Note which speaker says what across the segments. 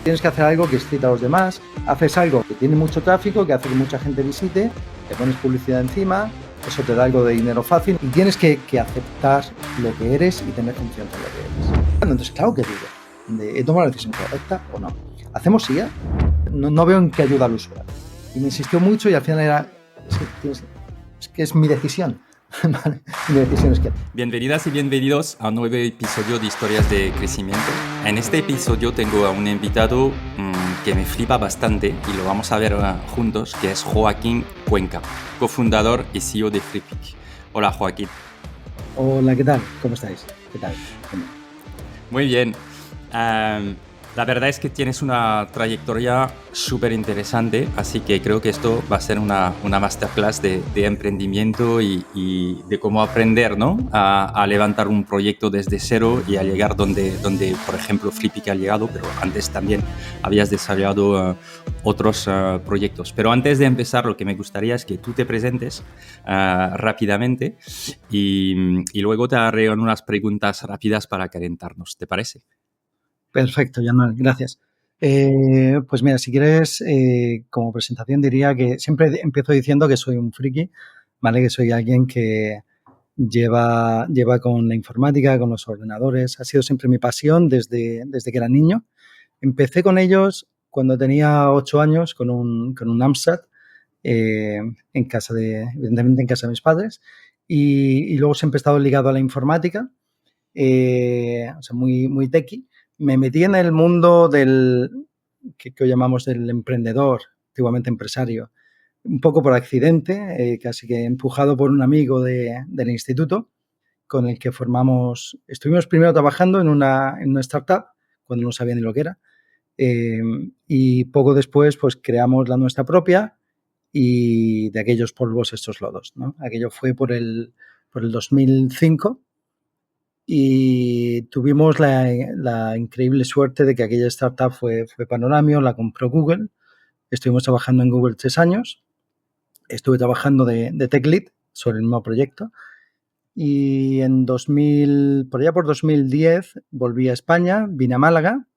Speaker 1: Tienes que hacer algo que excita a los demás, haces algo que tiene mucho tráfico, que hace que mucha gente visite, le pones publicidad encima, eso te da algo de dinero fácil y tienes que aceptar lo que eres y tener confianza en lo que eres. Entonces, claro que digo, ¿he tomado la decisión correcta o no? ¿Hacemos SIA? No veo en qué ayuda al usuario. Y me insistió mucho y al final era, es que es mi decisión. Vale, mi decisión es que...
Speaker 2: Bienvenidas y bienvenidos a un nuevo episodio de Historias de Crecimiento. En este episodio tengo a un invitado que me flipa bastante y lo vamos a ver juntos, que es Joaquín Cuenca, cofundador y CEO de Freepik. Hola, Joaquín.
Speaker 1: Hola, ¿qué tal? ¿Cómo estáis? ¿Qué tal?
Speaker 2: Muy bien. La verdad es que tienes una trayectoria súper interesante, así que creo que esto va a ser una masterclass de emprendimiento y de cómo aprender, ¿no? a levantar un proyecto desde cero y a llegar donde por ejemplo, Freepik ha llegado, pero antes también habías desarrollado otros proyectos. Pero antes de empezar, lo que me gustaría es que tú te presentes rápidamente y luego te haré unas preguntas rápidas para calentarnos. ¿Te parece?
Speaker 1: Perfecto, Januel, gracias. Pues mira, si quieres, como presentación diría que siempre empiezo diciendo que soy un friki, ¿vale? Que soy alguien que lleva con la informática, con los ordenadores. Ha sido siempre mi pasión desde que era niño. Empecé con ellos cuando tenía 8 años con un Amstrad evidentemente en casa de mis padres. Y luego siempre he estado ligado a la informática, o sea, muy techie. Me metí en el mundo que hoy llamamos del emprendedor, antiguamente empresario, un poco por accidente, casi que empujado por un amigo del instituto con el que estuvimos primero trabajando en una startup, cuando no sabía ni lo que era, y poco después pues creamos la nuestra propia y de aquellos polvos estos lodos, ¿no? Aquello fue por el 2005. Y tuvimos la increíble suerte de que aquella startup fue Panoramio, la compró Google. Estuvimos trabajando en Google 3 años. Estuve trabajando de Tech Lead sobre el mismo proyecto. Y por allá por 2010 volví a España, vine a Málaga.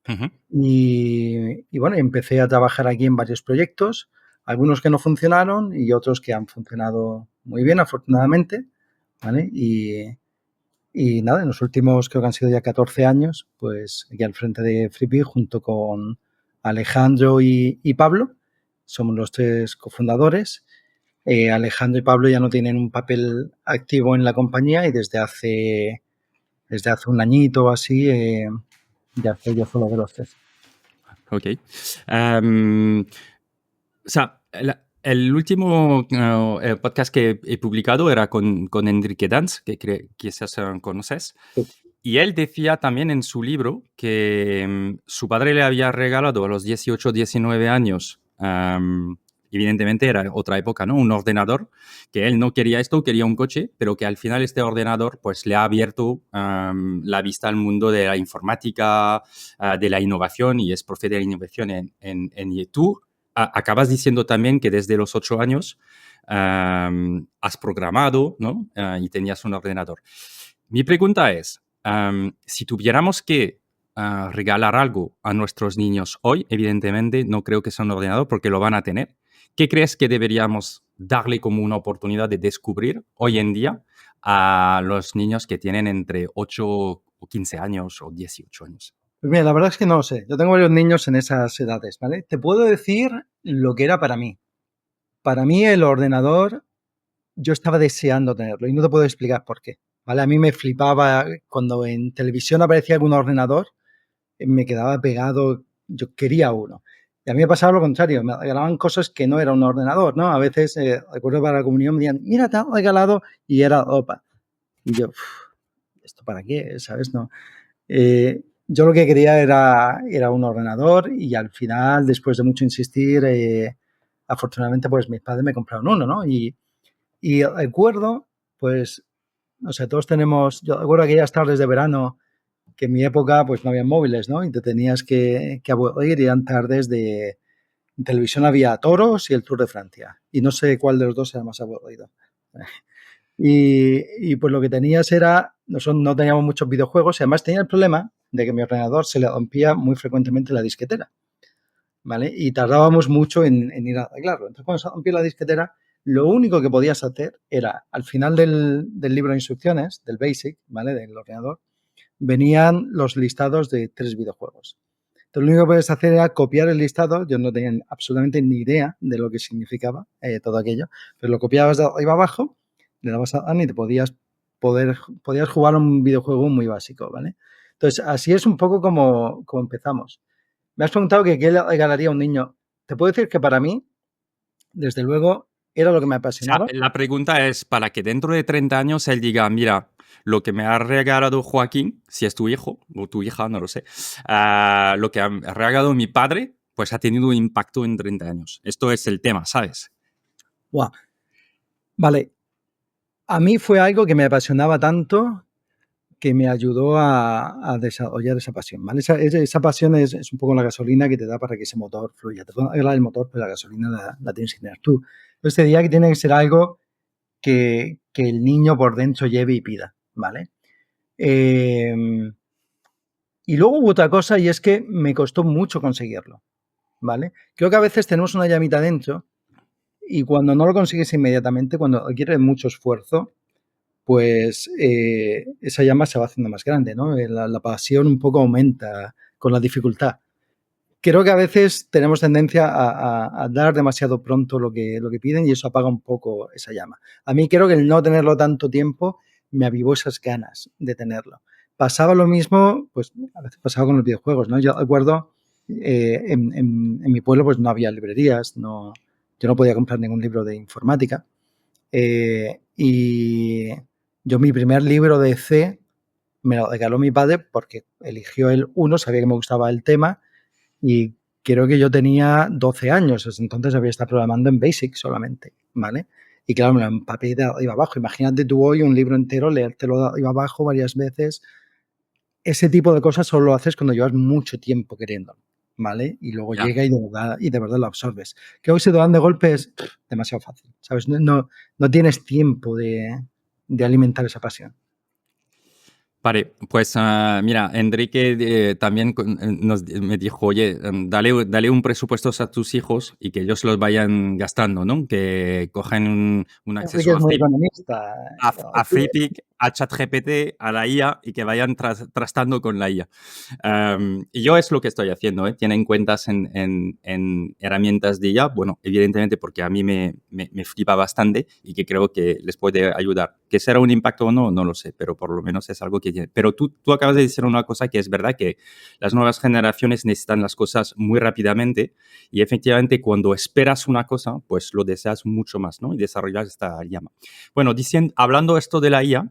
Speaker 2: Uh-huh.
Speaker 1: Y bueno, empecé a trabajar aquí en varios proyectos, algunos que no funcionaron y otros que han funcionado muy bien, afortunadamente, ¿vale? Y nada, en los últimos, creo que han sido ya 14 años, pues aquí al frente de Freepik, junto con Alejandro y Pablo, somos los 3 cofundadores. Alejandro y Pablo ya no tienen un papel activo en la compañía y desde hace un añito o así ya estoy yo solo de los 3.
Speaker 2: Ok. O sea, el último podcast que he publicado era con Enrique Danz, que quizás conoces.
Speaker 1: Sí.
Speaker 2: Y él decía también en su libro que su padre le había regalado a los 18, 19 años, evidentemente era otra época, ¿no? Un ordenador, que él no quería esto, quería un coche, pero que al final este ordenador pues le ha abierto la vista al mundo de la informática, de la innovación, y es profe de la innovación en YouTube. Acabas diciendo también que desde los 8 años has programado, ¿no? Y tenías un ordenador. Mi pregunta es, si tuviéramos que regalar algo a nuestros niños hoy, evidentemente no creo que sea un ordenador porque lo van a tener. ¿Qué crees que deberíamos darle como una oportunidad de descubrir hoy en día a los niños que tienen entre 8 o 15 años o 18 años?
Speaker 1: Pues mira, la verdad es que no lo sé. Yo tengo varios niños en esas edades, ¿vale? Te puedo decir lo que era para mí. Para mí el ordenador, yo estaba deseando tenerlo y no te puedo explicar por qué, ¿vale? A mí me flipaba cuando en televisión aparecía algún ordenador, me quedaba pegado, yo quería uno. Y a mí me pasaba lo contrario, me regalaban cosas que no era un ordenador, ¿no? A veces, recuerdo para la comunión, me decían, mira, te han regalado, y era OPA. Y yo, ¿esto para qué? ¿Sabes? No. Yo lo que quería era un ordenador y al final, después de mucho insistir, afortunadamente, pues mis padres me compraron uno, ¿no? Y recuerdo, pues, o sea, yo recuerdo aquellas tardes de verano que en mi época, pues, no había móviles, ¿no? Y te tenías que aburrir y eran tardes en televisión había Toros y el Tour de Francia. Y no sé cuál de los dos era más aburrido. Y pues lo que tenías era, no teníamos muchos videojuegos y además tenía el problema de que mi ordenador se le rompía muy frecuentemente la disquetera, ¿vale? Y tardábamos mucho en ir a arreglarlo. Entonces, cuando se rompía la disquetera, lo único que podías hacer era, al final del libro de instrucciones, del BASIC, ¿vale? Del ordenador, venían los listados de 3 videojuegos. Entonces, lo único que puedes hacer era copiar el listado. Yo no tenía absolutamente ni idea de lo que significaba todo aquello, pero lo copiabas de arriba abajo, le dabas a Dan y podías jugar un videojuego muy básico, ¿vale? Entonces, así es un poco como empezamos. Me has preguntado que qué le regalaría a un niño. Te puedo decir que para mí, desde luego, era lo que me
Speaker 2: O sea,
Speaker 1: apasionaba.
Speaker 2: la pregunta es para que dentro de 30 años él diga, mira, lo que me ha regalado Joaquín, si es tu hijo o tu hija, no lo sé, lo que ha regalado mi padre, pues ha tenido un impacto en 30 años. Esto es el tema, ¿sabes?
Speaker 1: Wow. Vale. A mí fue algo que me apasionaba tanto que me ayudó a desarrollar esa pasión, ¿vale? Esa pasión es un poco la gasolina que te da para que ese motor fluya. Te puedo arreglar el motor, pero la gasolina la tienes que tener tú. Entonces te diría que tiene que ser algo que el niño por dentro lleve y pida, ¿vale? Y luego hubo otra cosa y es que me costó mucho conseguirlo, ¿vale? Creo que a veces tenemos una llamita dentro y cuando no lo consigues inmediatamente, cuando requiere mucho esfuerzo, pues esa llama se va haciendo más grande, ¿no? La pasión un poco aumenta con la dificultad. Creo que a veces tenemos tendencia a dar demasiado pronto lo que piden y eso apaga un poco esa llama. A mí creo que el no tenerlo tanto tiempo me avivó esas ganas de tenerlo. Pasaba lo mismo, pues a veces pasaba con los videojuegos, ¿no? Yo recuerdo, en mi pueblo pues no había librerías, yo no podía comprar ningún libro de informática. Y yo mi primer libro de C me lo regaló mi padre porque eligió él uno, sabía que me gustaba el tema y creo que yo tenía 12 años, entonces había estado programando en BASIC solamente, ¿vale? Y claro, me lo empapé de arriba abajo. Imagínate tú hoy un libro entero, leértelo de arriba abajo varias veces. Ese tipo de cosas solo lo haces cuando llevas mucho tiempo queriéndolo, ¿vale? Y luego
Speaker 2: Ya.
Speaker 1: llega y de verdad lo absorbes. Que hoy se te dan de golpe es demasiado fácil, ¿sabes? No tienes tiempo de alimentar esa pasión.
Speaker 2: Vale, pues mira, Enrique también me dijo, oye, dale un presupuesto a tus hijos y que ellos los vayan gastando, ¿no? Que cogen un
Speaker 1: Enrique
Speaker 2: acceso
Speaker 1: es muy economista.
Speaker 2: a Flippic, a ChatGPT, a la IA y que vayan trastando con la IA. Y yo es lo que estoy haciendo, ¿eh? Tienen cuentas en herramientas de IA, bueno, evidentemente porque a mí me flipa bastante y que creo que les puede ayudar. ¿Que será un impacto o no? No lo sé, pero por lo menos es algo que tiene. Pero tú acabas de decir una cosa que es verdad, que las nuevas generaciones necesitan las cosas muy rápidamente y efectivamente cuando esperas una cosa, pues lo deseas mucho más, ¿no? Y desarrollas esta llama. Bueno, hablando esto de la IA,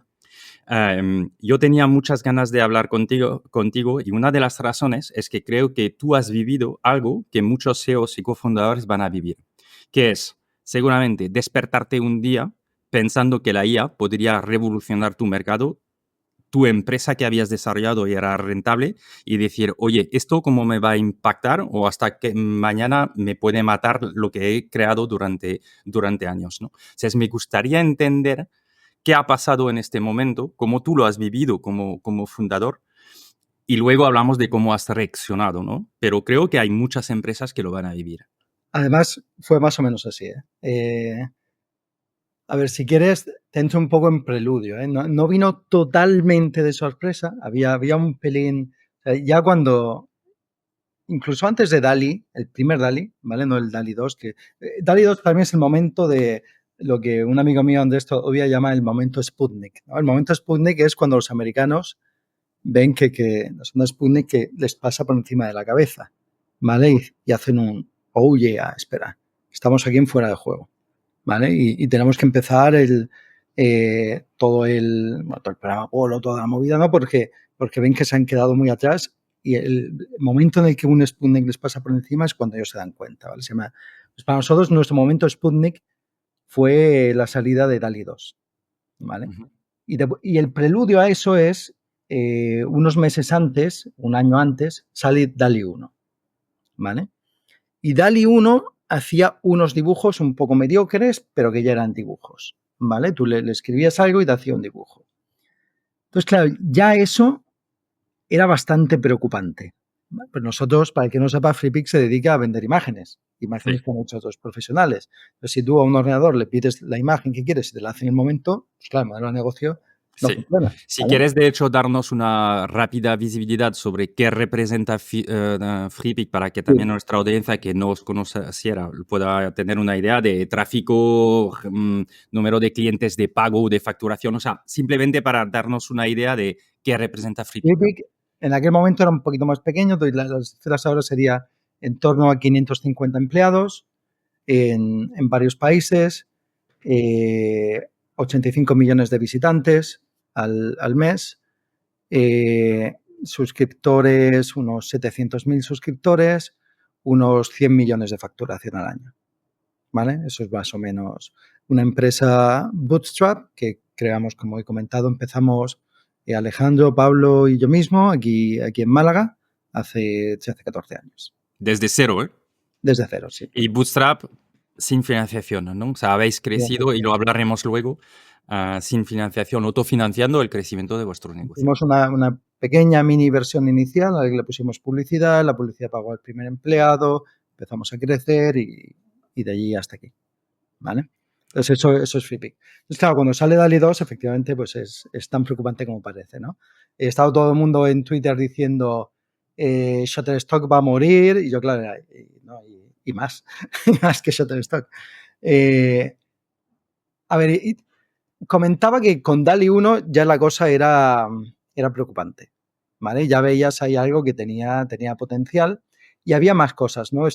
Speaker 2: yo tenía muchas ganas de hablar contigo y una de las razones es que creo que tú has vivido algo que muchos CEOs y cofundadores van a vivir, que es seguramente despertarte un día pensando que la IA podría revolucionar tu mercado, tu empresa que habías desarrollado y era rentable y decir, oye, ¿esto cómo me va a impactar? O hasta que mañana me puede matar lo que he creado durante años, ¿no? O sea, me gustaría entender qué ha pasado en este momento, cómo tú lo has vivido como fundador y luego hablamos de cómo has reaccionado, ¿no? Pero creo que hay muchas empresas que lo van a vivir.
Speaker 1: Además, fue más o menos así, ¿eh? A ver, si quieres, te entro un poco en preludio, ¿eh? No vino totalmente de sorpresa, había un pelín, o sea, ya cuando, incluso antes de DALI, el primer DALI, ¿vale? No el DALI 2, que DALI 2 para mí es el momento de lo que un amigo mío de esto hoy llama el momento Sputnik, ¿no? El momento Sputnik es cuando los americanos ven que la sonda Sputnik que les pasa por encima de la cabeza, ¿vale? Y hacen un, oh yeah, espera, estamos aquí en fuera de juego. ¿Vale? Y tenemos que empezar todo el programa Apolo, toda la movida, ¿no? Porque ven que se han quedado muy atrás y el momento en el que un Sputnik les pasa por encima es cuando ellos se dan cuenta, ¿vale? Pues para nosotros, nuestro momento Sputnik fue la salida de DALI 2, ¿vale?
Speaker 2: Ujú.
Speaker 1: Y el preludio a eso es, unos meses antes, un año antes, sale DALI 1, ¿vale? Y DALI 1 hacía unos dibujos un poco mediocres, pero que ya eran dibujos, ¿vale? Tú le escribías algo y te hacía un dibujo. Entonces, claro, ya eso era bastante preocupante. Pues nosotros, para el que no sepa, FreePic se dedica a vender imágenes
Speaker 2: Sí.
Speaker 1: que han hecho otros profesionales. Entonces, si tú a un ordenador le pides la imagen que quieres y te la hace en el momento, pues claro, el modelo de negocio no
Speaker 2: Sí.
Speaker 1: funciona.
Speaker 2: Si
Speaker 1: ¿Vale?
Speaker 2: quieres, de hecho, darnos una rápida visibilidad sobre qué representa FreePic para que también
Speaker 1: Sí.
Speaker 2: nuestra audiencia que no os conociera pueda tener una idea de tráfico, número de clientes de pago, de facturación, o sea, simplemente para darnos una idea de qué representa FreePic, ¿no?
Speaker 1: FreePic en aquel momento era un poquito más pequeño, entonces las cifras ahora sería en torno a 550 empleados en varios países, 85 millones de visitantes al mes, suscriptores, unos 700.000 suscriptores, unos 100 millones de facturación al año. ¿Vale? Eso es más o menos una empresa bootstrap que creamos, como he comentado, empezamos Alejandro, Pablo y yo mismo aquí en Málaga hace 14 años.
Speaker 2: Desde cero, ¿eh?
Speaker 1: Desde cero, sí.
Speaker 2: Y Bootstrap sin financiación, ¿no? O sea, habéis crecido, y lo hablaremos luego, sin financiación, autofinanciando el crecimiento de vuestro negocio.
Speaker 1: Hicimos una pequeña mini versión inicial a la que le pusimos publicidad, la publicidad pagó al primer empleado, empezamos a crecer y de allí hasta aquí. ¿Vale? Entonces, eso es FreePic. Entonces, claro, cuando sale DALL-E 2, efectivamente, pues es tan preocupante como parece, ¿no? He estado todo el mundo en Twitter diciendo Shutterstock va a morir, y yo, claro, y más, más que Shutterstock. A ver, comentaba que con DALL-E 1 ya la cosa era preocupante, ¿vale? Ya veías ahí algo que tenía potencial y había más cosas, ¿no?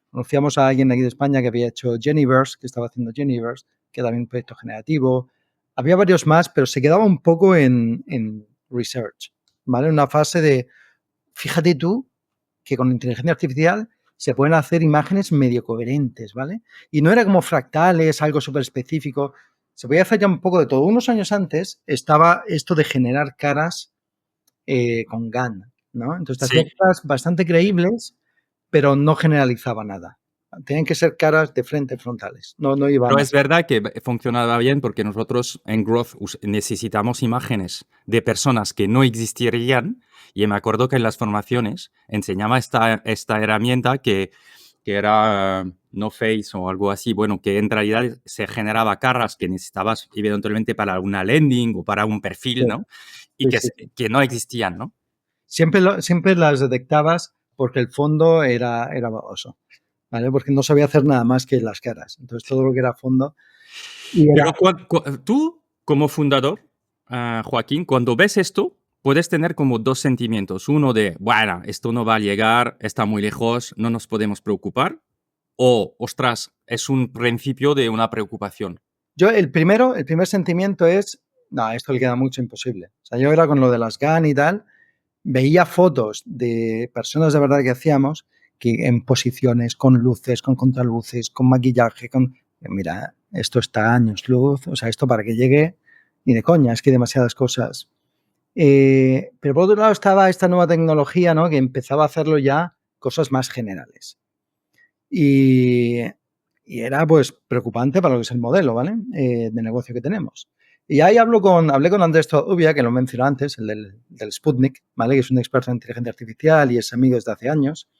Speaker 1: Conocíamos a alguien aquí de España que había hecho Geniverse, que estaba haciendo Geniverse, que era también un proyecto generativo. Había varios más, pero se quedaba un poco en research, ¿vale? Una fase de, fíjate tú, que con inteligencia artificial se pueden hacer imágenes medio coherentes, ¿vale? Y no era como fractales, algo súper específico. Se podía hacer ya un poco de todo. Unos años antes estaba esto de generar caras con GAN, ¿no? Entonces te hacía
Speaker 2: Sí,
Speaker 1: caras bastante creíbles, pero no generalizaba nada. Tenían que ser caras de frente, frontales. No iba
Speaker 2: pero
Speaker 1: más.
Speaker 2: es verdad que funcionaba bien porque nosotros en Growth necesitamos imágenes de personas que no existirían, y me acuerdo que en las formaciones enseñaba esta herramienta que era No Face o algo así, bueno, que en realidad se generaba caras que necesitabas evidentemente para una landing o para un perfil,
Speaker 1: Sí,
Speaker 2: ¿no? Y
Speaker 1: sí, sí.
Speaker 2: que no existían, ¿no?
Speaker 1: Siempre las detectabas porque el fondo era borroso, ¿vale? Porque no sabía hacer nada más que las caras. Entonces todo lo que era fondo y era
Speaker 2: Pero tú, como fundador, Joaquín, cuando ves esto, puedes tener como dos sentimientos. Uno de, bueno, esto no va a llegar, está muy lejos, no nos podemos preocupar. O, ostras, es un principio de una preocupación.
Speaker 1: yo el primer sentimiento es, no, esto le queda mucho, imposible. O sea, yo era con lo de las GAN y tal, veía fotos de personas de verdad que hacíamos que en posiciones, con luces, con contraluces, con maquillaje, mira, esto está a años luz, o sea, esto para que llegue, ni de coña, es que hay demasiadas cosas. Pero por otro lado estaba esta nueva tecnología, ¿no? Que empezaba a hacerlo ya cosas más generales. Y, y era pues preocupante para lo que es el modelo, ¿vale? De negocio que tenemos. Y ahí hablé con Andrés Todubia, que lo mencioné antes, el del Sputnik, ¿vale? Que es un experto en inteligencia artificial y es amigo desde hace años.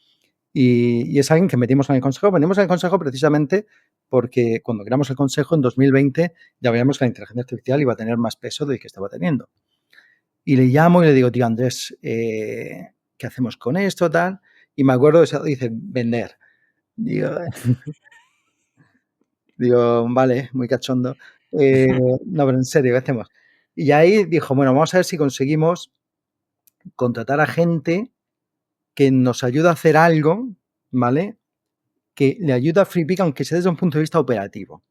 Speaker 1: Y es alguien que metimos en el consejo. Venimos en el consejo precisamente porque cuando creamos el consejo en 2020 ya veíamos que la inteligencia artificial iba a tener más peso del que estaba teniendo. Y le llamo y le digo, tío Andrés, ¿qué hacemos con esto, tal? Y me acuerdo de eso, dice, vender. Digo, vale, muy cachondo. No, pero en serio, ¿qué hacemos? Y ahí dijo, bueno, vamos a ver si conseguimos contratar a gente que nos ayude a hacer algo, ¿vale? Que le ayude a FreePic, aunque sea desde un punto de vista operativo.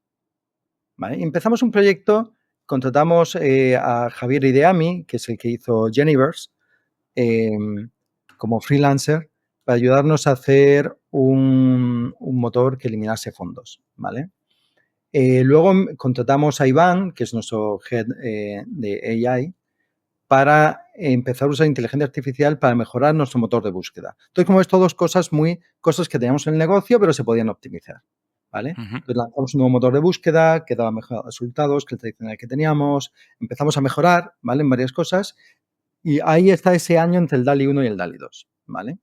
Speaker 1: ¿Vale? Y empezamos un proyecto, contratamos a Javier Ideami, que es el que hizo Geniverse, como freelancer, para ayudarnos a hacer un motor que eliminase fondos, ¿vale? Luego contratamos a Iván, que es nuestro head de AI, para empezar a usar inteligencia artificial para mejorar nuestro motor de búsqueda. Entonces, como esto, dos cosas cosas que teníamos en el negocio, pero se podían optimizar, ¿vale?
Speaker 2: Ujú.
Speaker 1: Entonces lanzamos un nuevo motor de búsqueda que daba mejores resultados que el tradicional que teníamos. Empezamos a mejorar, ¿vale? En varias cosas Y ahí está ese año entre el DALL-E 1 y el DALL-E 2, ¿vale?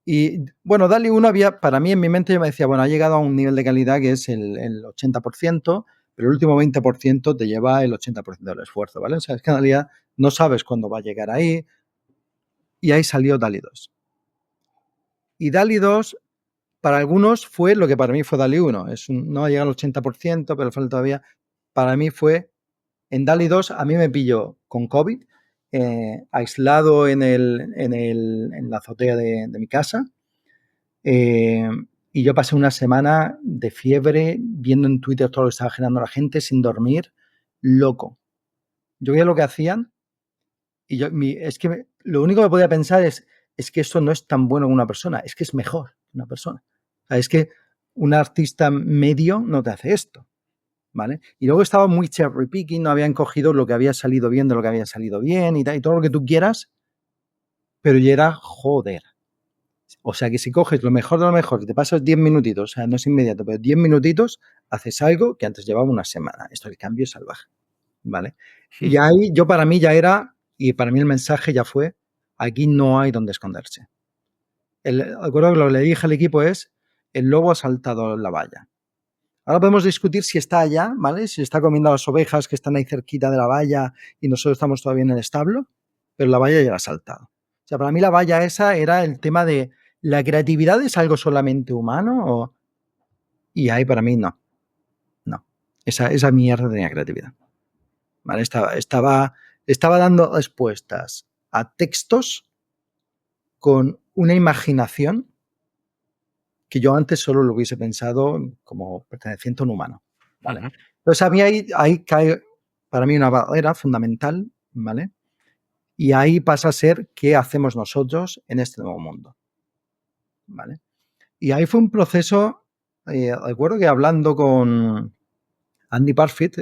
Speaker 1: Y bueno, DALL-E 1 había, para mí en mi mente yo me decía, bueno, ha llegado a un nivel de calidad que es el 80%, pero el último 20% te lleva el 80% del esfuerzo, ¿vale? O sea, es que en realidad no sabes cuándo va a llegar ahí. Y ahí salió DALL-E 2. Y DALL-E 2 para algunos fue lo que para mí fue DALL-E 1. No ha llegado al 80%, pero falta todavía. Para mí fue, en DALL-E 2 a mí me pilló con COVID, aislado en la azotea de mi casa. Y yo pasé una semana de fiebre, viendo en Twitter todo lo que estaba generando la gente, sin dormir, loco. Yo veía lo que hacían y es que lo único que podía pensar es que esto no es tan bueno como una persona, es que es mejor que una persona. O sea, es que un artista medio no te hace esto, ¿vale? Y luego estaba muy cherry picking, no habían cogido lo que había salido bien de lo que había salido bien y todo lo que tú quieras, pero ya era joder. O sea que si coges lo mejor de lo mejor y te pasas 10 minutitos, o sea, no es inmediato, pero 10 minutitos, haces algo que antes llevaba una semana. Esto el cambio es salvaje, ¿vale? Y ahí yo para mí ya era, y para mí el mensaje ya fue, aquí no hay donde esconderse. Acuerdo que lo que le dije al equipo es, el lobo ha saltado la valla. Ahora podemos discutir si está allá, ¿vale? Si está comiendo a las ovejas que están ahí cerquita de la valla y nosotros estamos todavía en el establo, pero la valla ya la ha saltado. O sea, para mí la valla esa era el tema de ¿la creatividad es algo solamente humano? Y ahí para mí no. No. Esa mierda tenía creatividad. ¿Vale? Estaba dando respuestas a textos con una imaginación que yo antes solo lo hubiese pensado como perteneciente a un humano. ¿Vale? Entonces a mí ahí cae para mí una barrera fundamental, ¿vale? Y ahí pasa a ser qué hacemos nosotros en este nuevo mundo, ¿vale? Y ahí fue un proceso, recuerdo que hablando con Andy Parfit,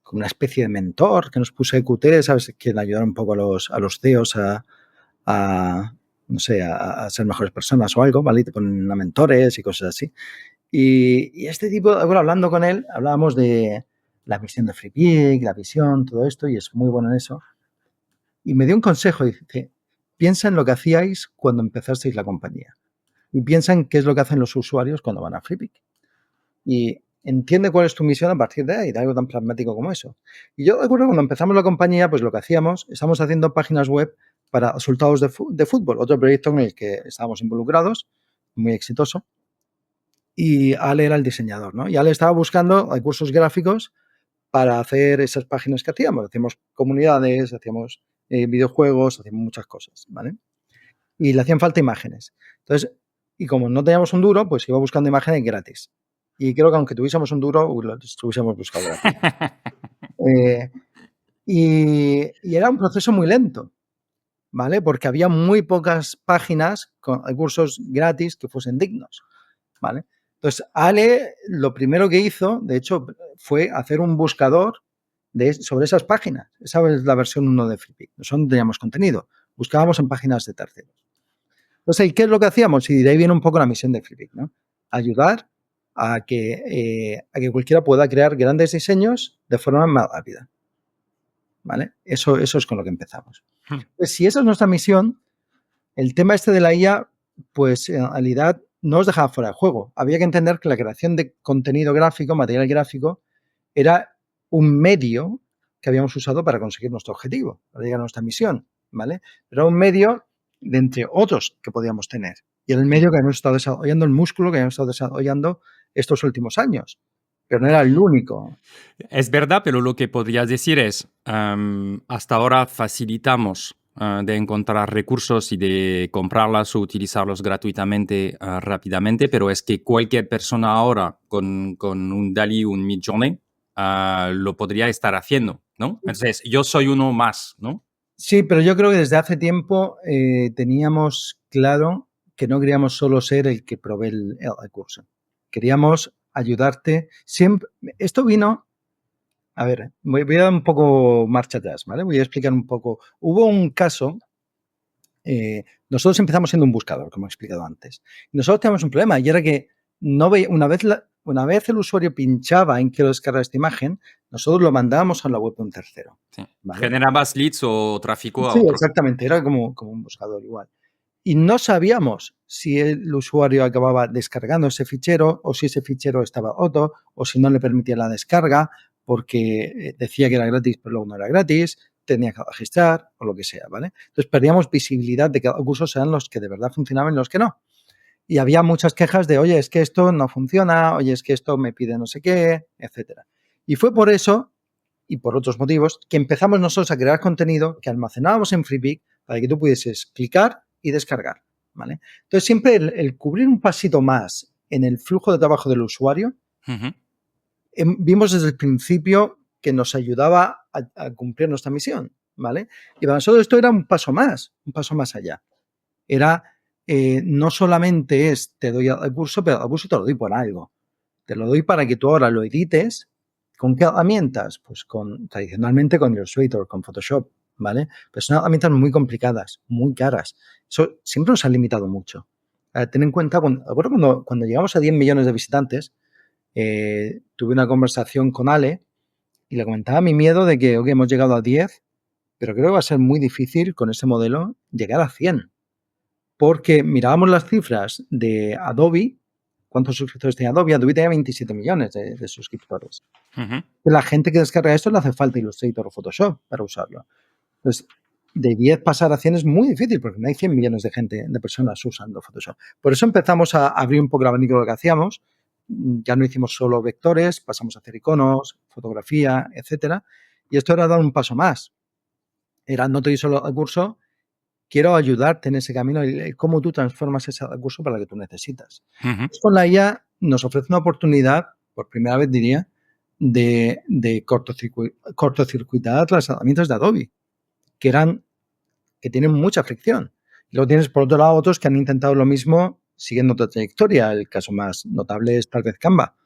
Speaker 1: como una especie de mentor que nos puso EQT, ¿sabes? Que le ayudara un poco a los CEOs no sé, a ser mejores personas o algo, ¿vale? Y te ponen a mentores y cosas así. Y este tipo, bueno, hablando con él, hablábamos de la misión de FreePic, la visión, todo esto, y es muy bueno en eso. Y me dio un consejo, dice, piensa en lo que hacíais cuando empezasteis la compañía. Y piensa en qué es lo que hacen los usuarios cuando van a FreePic. Y entiende cuál es tu misión a partir de ahí, de algo tan pragmático como eso. Y yo recuerdo cuando empezamos la compañía, pues lo que hacíamos, estamos haciendo páginas web para resultados de fútbol, otro proyecto en el que estábamos involucrados, muy exitoso. Y Ale era el diseñador, ¿no? Y Ale estaba buscando recursos gráficos para hacer esas páginas que hacíamos. Hacíamos comunidades, hacíamos videojuegos, hacíamos muchas cosas, ¿vale? Y le hacían falta imágenes. Entonces, y como no teníamos un duro, pues iba buscando imágenes gratis. Y creo que aunque tuviésemos un duro, lo hubiésemos buscado gratis. Y era un proceso muy lento, ¿vale? Porque había muy pocas páginas con recursos gratis que fuesen dignos, ¿vale? Entonces, Ale lo primero que hizo, de hecho, fue hacer un buscador sobre esas páginas. Esa es la versión 1 de FreePic. Nosotros no teníamos contenido. Buscábamos en páginas de terceros. Entonces, ¿qué es lo que hacíamos? Y de ahí viene un poco la misión de FreePic, ¿no? Ayudar a que cualquiera pueda crear grandes diseños de forma más rápida, ¿vale? Eso es con lo que empezamos. Pues si esa es nuestra misión, el tema este de la IA, pues en realidad no os dejaba fuera de juego. Había que entender que la creación de contenido gráfico, material gráfico, era un medio que habíamos usado para conseguir nuestro objetivo, para llegar a nuestra misión, ¿vale? Pero era un medio de entre otros que podíamos tener. Y era el medio que habíamos estado desarrollando, el músculo que habíamos estado desarrollando estos últimos años. Pero no era el único.
Speaker 2: Es verdad, pero lo que podrías decir es, hasta ahora facilitamos de encontrar recursos y de comprarlas o utilizarlos gratuitamente rápidamente, pero es que cualquier persona ahora con un DALL-E, un Midjourney, lo podría estar haciendo, ¿no? Entonces, yo soy uno más, ¿no?
Speaker 1: Sí, pero yo creo que desde hace tiempo teníamos claro que no queríamos solo ser el que provee el recurso. Queríamos ayudarte. Siempre, esto vino, a ver, voy a dar un poco marcha atrás, ¿vale? Voy a explicar un poco. Hubo un caso, nosotros empezamos siendo un buscador, como he explicado antes. Y nosotros teníamos un problema y era que no veía, una vez una vez el usuario pinchaba en quiero descargar esta imagen, nosotros lo mandábamos a la web de un tercero.
Speaker 2: Sí.
Speaker 1: ¿Vale?
Speaker 2: Generabas leads o tráfico a
Speaker 1: Sí,
Speaker 2: otro.
Speaker 1: exactamente, era como un buscador igual. Y no sabíamos si el usuario acababa descargando ese fichero o si ese fichero estaba roto o si no le permitía la descarga porque decía que era gratis pero luego no era gratis, tenía que registrar o lo que sea, ¿vale? Entonces perdíamos visibilidad de que los cursos sean los que de verdad funcionaban y los que no. Y había muchas quejas de, oye, es que esto no funciona, oye, es que esto me pide no sé qué, etcétera. Y fue por eso y por otros motivos que empezamos nosotros a crear contenido que almacenábamos en FreePic para que tú pudieses clicar y descargar, ¿vale? Entonces, siempre el cubrir un pasito más en el flujo de trabajo del usuario, vimos desde el principio que nos ayudaba a cumplir nuestra misión, ¿vale? Y para nosotros esto era un paso más allá. Era, no solamente es te doy el curso, pero el curso te lo doy por algo. Te lo doy para que tú ahora lo edites. ¿Con qué herramientas? Pues tradicionalmente con Illustrator, con Photoshop, ¿vale? Pero son herramientas muy complicadas, muy caras. Eso siempre nos ha limitado mucho. Ten en cuenta, cuando llegamos a 10 millones de visitantes, tuve una conversación con Ale y le comentaba mi miedo de que, ok, hemos llegado a 10, pero creo que va a ser muy difícil con ese modelo llegar a 100. Porque mirábamos las cifras de Adobe, ¿cuántos suscriptores tenía Adobe? Adobe tenía 27 millones de suscriptores. La gente que descarga esto le hace falta Illustrator o Photoshop para usarlo. Entonces, de 10 pasar a 100 es muy difícil porque no hay 100 millones de personas usando Photoshop. Por eso empezamos a abrir un poco el abanico de lo que hacíamos. Ya no hicimos solo vectores, pasamos a hacer iconos, fotografía, etcétera. Y esto era dar un paso más. Era no te doy solo el curso, quiero ayudarte en ese camino y cómo tú transformas ese recurso para lo que tú necesitas. Pues con la IA nos ofrece una oportunidad, por primera vez diría, de cortocircuitar las herramientas de Adobe, que tienen mucha fricción. Y luego tienes, por otro lado, otros que han intentado lo mismo siguiendo otra trayectoria. El caso más notable es tal vez Canva.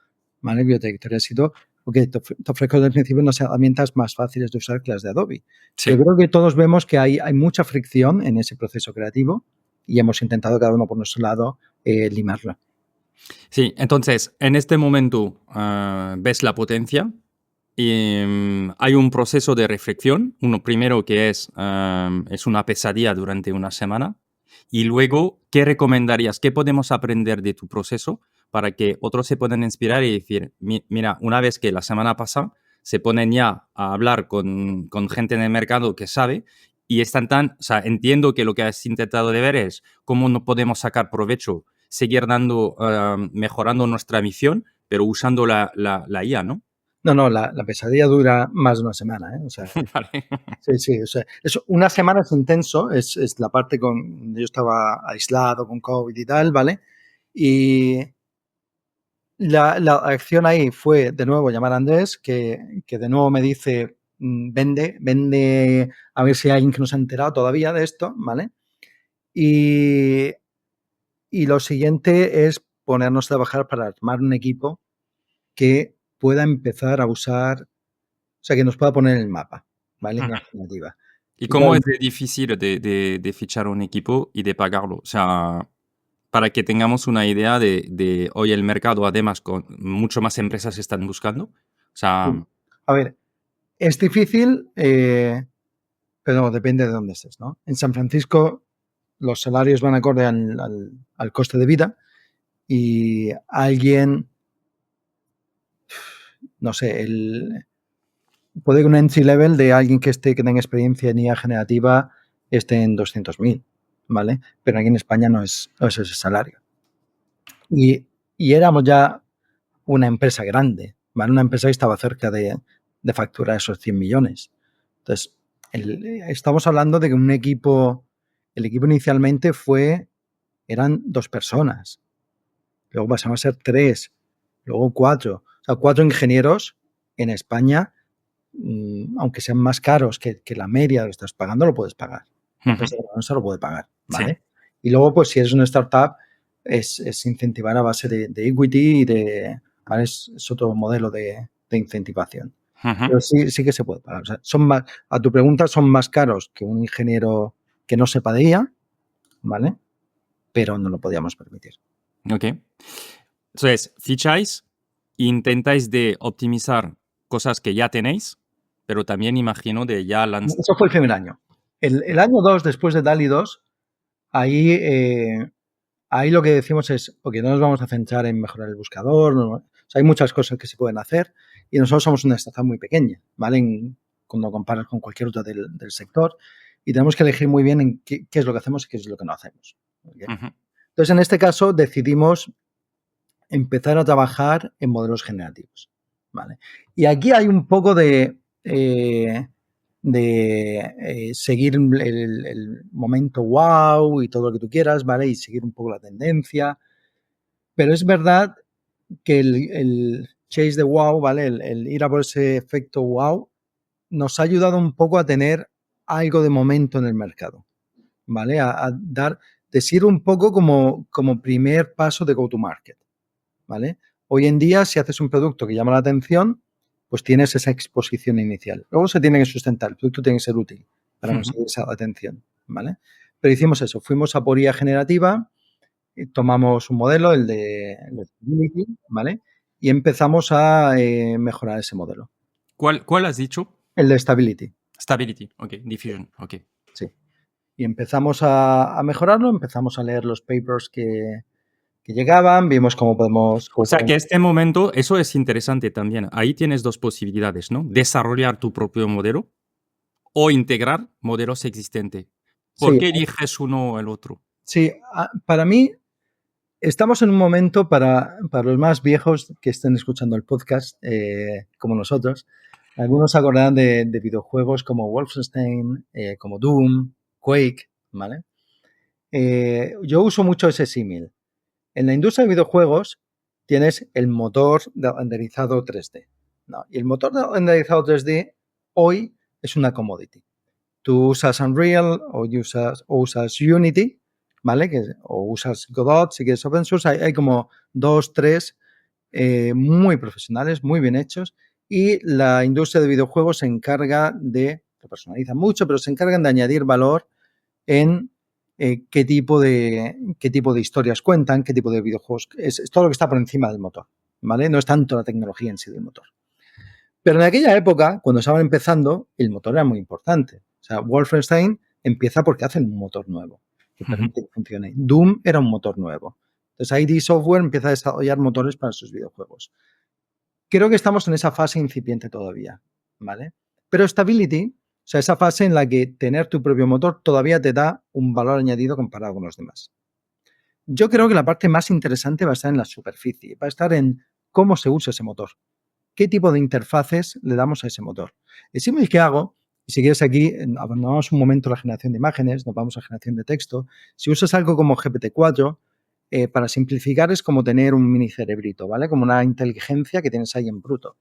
Speaker 1: ¿Vale? Mi trayectoria ha sido, ok, te ofrezco desde el principio unas herramientas más fáciles de usar que las de Adobe. Sí. Yo creo que todos vemos que hay mucha fricción en ese proceso creativo y hemos intentado cada uno por nuestro lado limarlo.
Speaker 2: Sí, entonces, en este momento ves la potencia y hay un proceso de reflexión. Uno primero que es una pesadilla durante una semana. Y luego, ¿qué recomendarías? ¿Qué podemos aprender de tu proceso para que otros se puedan inspirar y decir, mira, una vez que la semana pasa, se ponen ya a hablar con gente en el mercado que sabe y están o sea, entiendo que lo que has intentado de ver es cómo no podemos sacar provecho, seguir mejorando nuestra misión, pero usando la IA, ¿no?
Speaker 1: No, la pesadilla dura más de una semana, ¿eh? O sea, vale. Sí, o sea, una semana es intenso, es la parte yo estaba aislado con COVID y tal, ¿vale? Y la acción ahí fue, de nuevo, llamar a Andrés, que de nuevo me dice, vende, a ver si hay alguien que no se ha enterado todavía de esto, ¿vale? Y lo siguiente es ponernos a trabajar para armar un equipo que pueda empezar a usar, o sea, que nos pueda poner en el mapa, ¿vale? En la alternativa.
Speaker 2: ¿Y cómo es difícil de fichar un equipo y de pagarlo? O sea, para que tengamos una idea de hoy el mercado, además, con mucho más empresas están buscando. O sea...
Speaker 1: A ver, es difícil, pero depende de dónde estés, ¿no? En San Francisco los salarios van acorde al coste de vida y alguien, no sé, puede que un entry level de alguien que tenga experiencia en IA generativa esté en 200.000, ¿vale? Pero aquí en España no es ese salario. Y éramos ya una empresa grande, ¿vale? Una empresa que estaba cerca de facturar esos 100 millones. Entonces, estamos hablando de que el equipo inicialmente eran 2 personas, luego pasamos a ser 3, luego 4. O sea, 4 ingenieros en España, aunque sean más caros que la media que estás pagando, lo puedes pagar. La empresa no se lo puede pagar, ¿vale? Sí. Y luego, pues si eres una startup, es incentivar a base de equity y ¿vale? Es otro modelo de incentivación. Pero sí que se puede pagar. O sea, a tu pregunta, son más caros que un ingeniero que no sepa de IA, ¿vale? Pero no lo podíamos permitir.
Speaker 2: Ok. Entonces, ficháis, intentáis de optimizar cosas que ya tenéis, pero también imagino de ya lanzar.
Speaker 1: Eso fue el primer año. El año 2, después de DALL-E 2, ahí lo que decimos es, ok, no nos vamos a centrar en mejorar el buscador, no, o sea, hay muchas cosas que se pueden hacer y nosotros somos una startup muy pequeña, ¿vale? Cuando comparas con cualquier otra del sector, y tenemos que elegir muy bien en qué es lo que hacemos y qué es lo que no hacemos. ¿Okay? Entonces, en este caso, decidimos empezar a trabajar en modelos generativos, ¿vale? Y aquí hay un poco de seguir el momento wow y todo lo que tú quieras, ¿vale? Y seguir un poco la tendencia. Pero es verdad que el chase de wow, ¿vale? El ir a por ese efecto wow nos ha ayudado un poco a tener algo de momento en el mercado, ¿vale? A decir un poco como primer paso de go-to-market, ¿vale? Hoy en día, si haces un producto que llama la atención, pues tienes esa exposición inicial. Luego se tiene que sustentar, el producto tiene que ser útil para conseguir esa atención, ¿vale? Pero hicimos eso, fuimos a por IA generativa, tomamos un modelo, el de Stability, ¿vale? Y empezamos a mejorar ese modelo.
Speaker 2: ¿Cuál has dicho?
Speaker 1: El de Stability.
Speaker 2: Stability, ok. Diffusion, ok.
Speaker 1: Sí. Y empezamos a mejorarlo, empezamos a leer los papers que llegaban, vimos cómo podemos...
Speaker 2: O sea, que este momento, eso es interesante también. Ahí tienes dos posibilidades, ¿no? Desarrollar tu propio modelo o integrar modelos existentes. ¿Por qué eliges uno o el otro?
Speaker 1: Sí, para mí estamos en un momento para los más viejos que estén escuchando el podcast, como nosotros. Algunos se acordarán de videojuegos como Wolfenstein, como Doom, Quake, ¿vale? Yo uso mucho ese símil. En la industria de videojuegos tienes el motor de renderizado 3D, ¿no? Y el motor de renderizado 3D hoy es una commodity. Tú usas Unreal o usas Unity, ¿vale? O usas Godot, si quieres open source. Hay como 2, 3 muy profesionales, muy bien hechos. Y la industria de videojuegos se encarga de, lo personaliza mucho, pero se encargan de añadir valor en qué tipo de historias cuentan, qué tipo de videojuegos. Es todo lo que está por encima del motor, ¿vale? No es tanto la tecnología en sí del motor. Pero en aquella época, cuando estaban empezando, el motor era muy importante. O sea, Wolfenstein empieza porque hacen un motor nuevo que permite que funcione. Doom era un motor nuevo. Entonces, ID Software empieza a desarrollar motores para sus videojuegos. Creo que estamos en esa fase incipiente todavía, ¿vale? Pero Stability, o sea, esa fase en la que tener tu propio motor todavía te da un valor añadido comparado con los demás. Yo creo que la parte más interesante va a estar en la superficie, va a estar en cómo se usa ese motor. ¿Qué tipo de interfaces le damos a ese motor? El símil que hago, y si quieres aquí, abandonamos un momento la generación de imágenes, nos vamos a generación de texto. Si usas algo como GPT-4, para simplificar es como tener un mini cerebrito, ¿vale? Como una inteligencia que tienes ahí en bruto.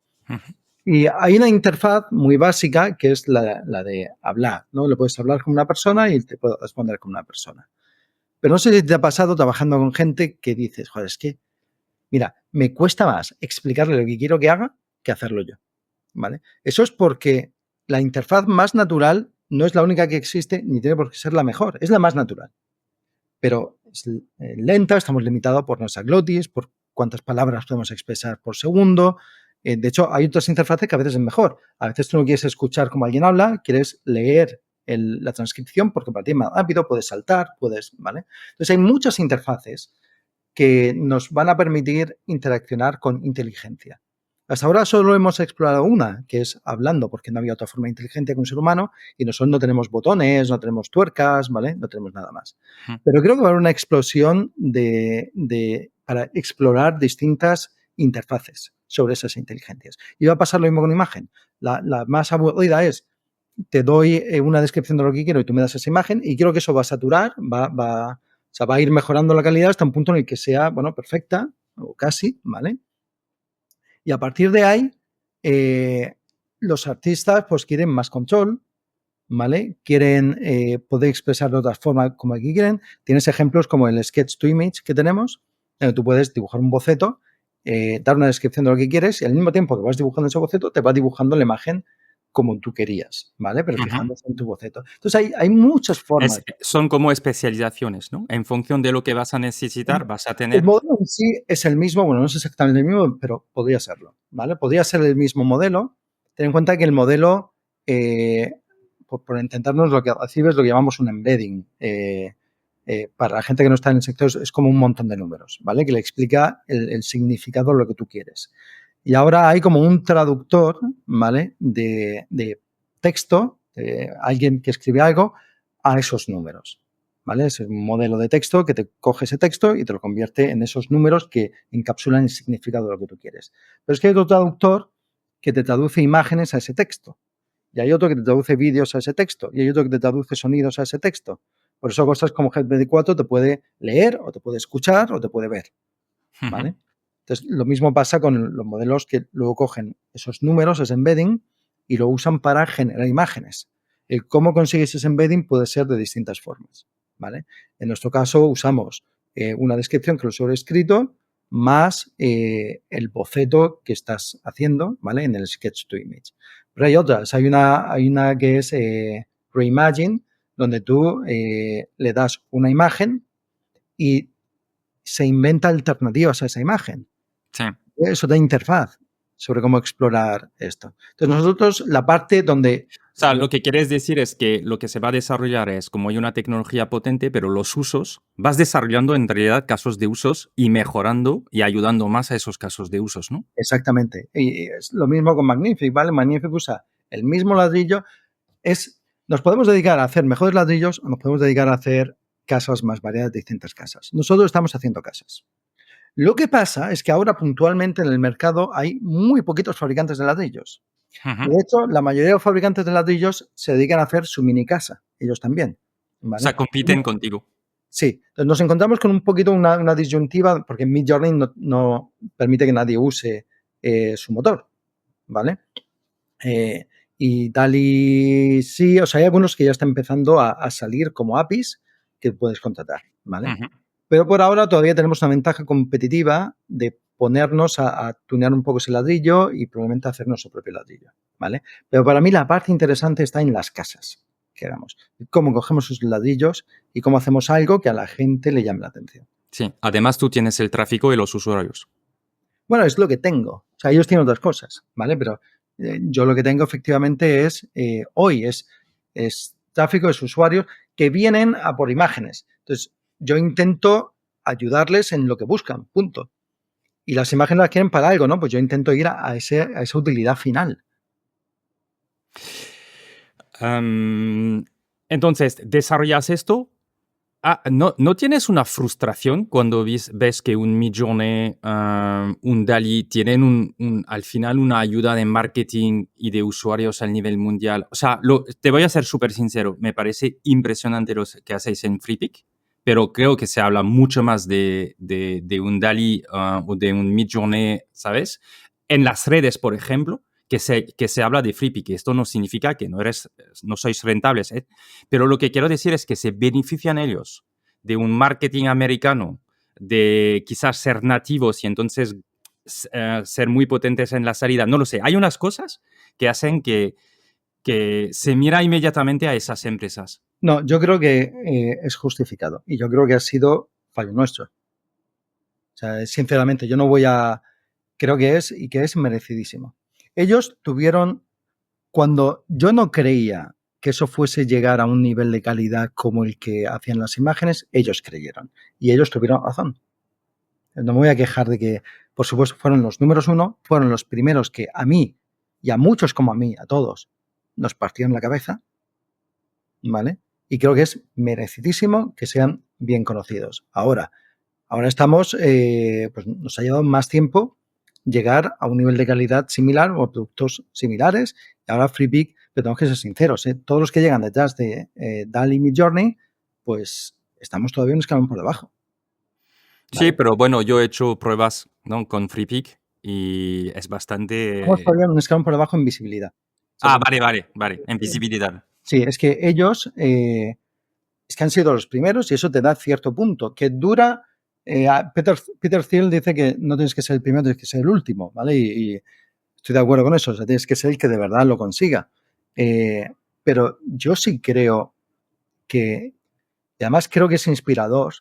Speaker 1: Y hay una interfaz muy básica que es la de hablar, ¿no? Le puedes hablar con una persona y te puede responder con una persona. Pero no sé si te ha pasado trabajando con gente que dices, joder, es que, mira, me cuesta más explicarle lo que quiero que haga que hacerlo yo, ¿vale? Eso es porque la interfaz más natural no es la única que existe ni tiene por qué ser la mejor, es la más natural. Pero es lenta, estamos limitados por nuestra glotis, por cuántas palabras podemos expresar por segundo. De hecho, hay otras interfaces que a veces es mejor. A veces tú no quieres escuchar cómo alguien habla, quieres leer la transcripción porque para ti es más rápido, puedes saltar, ¿vale? Entonces hay muchas interfaces que nos van a permitir interaccionar con inteligencia. Hasta ahora solo hemos explorado una, que es hablando, porque no había otra forma inteligente que un ser humano y nosotros no tenemos botones, no tenemos tuercas, ¿vale? No tenemos nada más. Pero creo que va a haber una explosión para explorar distintas interfaces sobre esas inteligencias. Y va a pasar lo mismo con imagen. La más aburrida es, te doy una descripción de lo que quiero y tú me das esa imagen y creo que eso va a saturar, va a ir mejorando la calidad hasta un punto en el que sea, bueno, perfecta o casi, ¿vale? Y a partir de ahí, los artistas pues quieren más control, ¿vale? Quieren poder expresar de otra forma como aquí quieren. Tienes ejemplos como el Sketch to Image que tenemos, donde tú puedes dibujar un boceto, dar una descripción de lo que quieres y al mismo tiempo que vas dibujando ese boceto, te va dibujando la imagen como tú querías, ¿vale? Pero
Speaker 2: Ujú.
Speaker 1: fijándose en tu boceto. Entonces, hay muchas formas.
Speaker 2: Son como especializaciones, ¿no? En función de lo que vas a necesitar, vas a
Speaker 1: El
Speaker 2: tener...
Speaker 1: modelo en sí es el mismo, bueno, no es exactamente el mismo, pero podría serlo, ¿vale? Podría ser el mismo modelo. Ten en cuenta que el modelo, por intentarnos, lo que recibes lo que llamamos un embedding. Para la gente que no está en el sector es como un montón de números, ¿vale? Que le explica el significado de lo que tú quieres. Y ahora hay como un traductor, ¿vale? De texto, de alguien que escribe algo, a esos números, ¿vale? Es un modelo de texto que te coge ese texto y te lo convierte en esos números que encapsulan el significado de lo que tú quieres. Pero es que hay otro traductor que te traduce imágenes a ese texto. Y hay otro que te traduce vídeos a ese texto. Y hay otro que te traduce sonidos a ese texto. Por eso cosas como GPT-4 te puede leer, o te puede escuchar, o te puede ver,
Speaker 2: Ujú.
Speaker 1: ¿vale? Entonces, lo mismo pasa con los modelos que luego cogen esos números, ese embedding, y lo usan para generar imágenes. El cómo consigues ese embedding puede ser de distintas formas, ¿vale? En nuestro caso usamos una descripción que lo he escrito más el boceto que estás haciendo, ¿vale? En el sketch to image. Pero hay otras. Hay una que es Reimagine, donde tú le das una imagen y se inventa alternativas a esa imagen.
Speaker 2: Sí.
Speaker 1: Es otra interfaz sobre cómo explorar esto. Entonces, nosotros la parte donde...
Speaker 2: O sea, lo que quieres decir es que lo que se va a desarrollar es como hay una tecnología potente, pero los usos, vas desarrollando en realidad casos de usos y mejorando y ayudando más a esos casos de usos, ¿no?
Speaker 1: Exactamente. Y es lo mismo con Magnific, ¿vale? Magnific usa el mismo ladrillo. Nos podemos dedicar a hacer mejores ladrillos o nos podemos dedicar a hacer casas más variadas, distintas casas. Nosotros estamos haciendo casas. Lo que pasa es que ahora puntualmente en el mercado hay muy poquitos fabricantes de ladrillos.
Speaker 2: Ujú.
Speaker 1: De hecho, la mayoría de los fabricantes de ladrillos se dedican a hacer su mini casa, ellos también,
Speaker 2: O
Speaker 1: ¿vale?
Speaker 2: sea, compiten contigo.
Speaker 1: Sí, entonces nos encontramos con un poquito una disyuntiva porque Midjourney no permite que nadie use su motor, ¿vale? Eh, y DALL-E sí, o sea, hay algunos que ya están empezando a salir como APIs que puedes contratar, ¿vale?
Speaker 2: Ujú.
Speaker 1: Pero por ahora todavía tenemos una ventaja competitiva de ponernos a tunear un poco ese ladrillo y probablemente hacer nuestro propio ladrillo, ¿vale? Pero para mí la parte interesante está en las casas que hagamos. Cómo cogemos esos ladrillos y cómo hacemos algo que a la gente le llame la atención.
Speaker 2: Sí, además tú tienes el tráfico de los usuarios.
Speaker 1: Bueno, es lo que tengo. O sea, ellos tienen otras cosas, ¿vale? Pero yo lo que tengo efectivamente hoy es tráfico de usuarios que vienen a por imágenes. Entonces, yo intento ayudarles en lo que buscan, punto. Y las imágenes las quieren para algo, ¿no? Pues yo intento ir a esa utilidad final.
Speaker 2: Am, entonces, desarrollas esto. ¿No tienes una frustración cuando ves que un Midjourney, un DALL-E tienen al final una ayuda de marketing y de usuarios al nivel mundial? O sea, te voy a ser súper sincero, me parece impresionante lo que hacéis en FreePic, pero creo que se habla mucho más de un DALL-E o de un Midjourney, ¿sabes? En las redes, por ejemplo, que se habla de FreePic. Esto no significa que no sois rentables, ¿eh? Pero lo que quiero decir es que se benefician ellos de un marketing americano, de quizás ser nativos y entonces ser muy potentes en la salida. No lo sé. Hay unas cosas que hacen que se mira inmediatamente a esas empresas.
Speaker 1: No, yo creo que es justificado y yo creo que ha sido fallo nuestro. O sea, sinceramente, yo no voy a... Creo que es merecidísimo. Ellos tuvieron, cuando yo no creía que eso fuese llegar a un nivel de calidad como el que hacían las imágenes, ellos creyeron. Y ellos tuvieron razón. No me voy a quejar de que, por supuesto, fueron los números uno, fueron los primeros que a mí y a muchos como a mí, a todos, nos partieron la cabeza, ¿vale? Y creo que es merecidísimo que sean bien conocidos. Ahora estamos, pues nos ha llevado más tiempo llegar a un nivel de calidad similar o productos similares. Y ahora FreePic, pero tenemos que ser sinceros, todos los que llegan detrás de DALL-E y Midjourney, pues estamos todavía un escalón por debajo.
Speaker 2: Sí,
Speaker 1: ¿Vale?
Speaker 2: pero bueno, yo he hecho pruebas, ¿no?, con FreePic y es
Speaker 1: Estamos
Speaker 2: bastante...
Speaker 1: todavía un escalón por debajo en visibilidad. ¿Sabes?
Speaker 2: Vale, en visibilidad.
Speaker 1: Sí, es que ellos es que han sido los primeros y eso te da cierto punto, que dura... Peter Thiel dice que no tienes que ser el primero, tienes que ser el último, ¿vale? Y estoy de acuerdo con eso, o sea, tienes que ser el que de verdad lo consiga. Pero yo sí creo que, y además creo que es inspirador,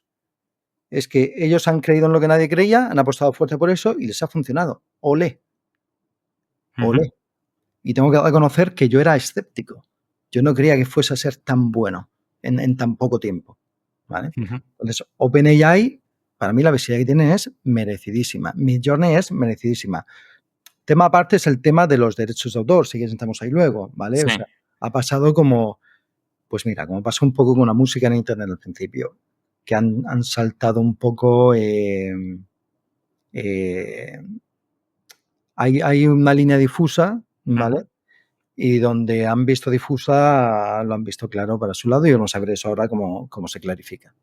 Speaker 1: es que ellos han creído en lo que nadie creía, han apostado fuerte por eso y les ha funcionado. Olé, olé. Y tengo que reconocer que yo era escéptico. Yo no creía que fuese a ser tan bueno en tan poco tiempo, ¿vale? Entonces, OpenAI, para mí la visibilidad que tiene es merecidísima. Midjourney es merecidísima. Tema aparte es el tema de los derechos de autor, si quieres entramos ahí luego, ¿vale?
Speaker 2: Sí.
Speaker 1: O sea, ha pasado como, pues mira, como pasó un poco con la música en Internet al principio, que han saltado un poco... hay una línea difusa, ¿vale? Y donde han visto difusa, lo han visto claro para su lado y vamos a ver eso ahora cómo se clarifica.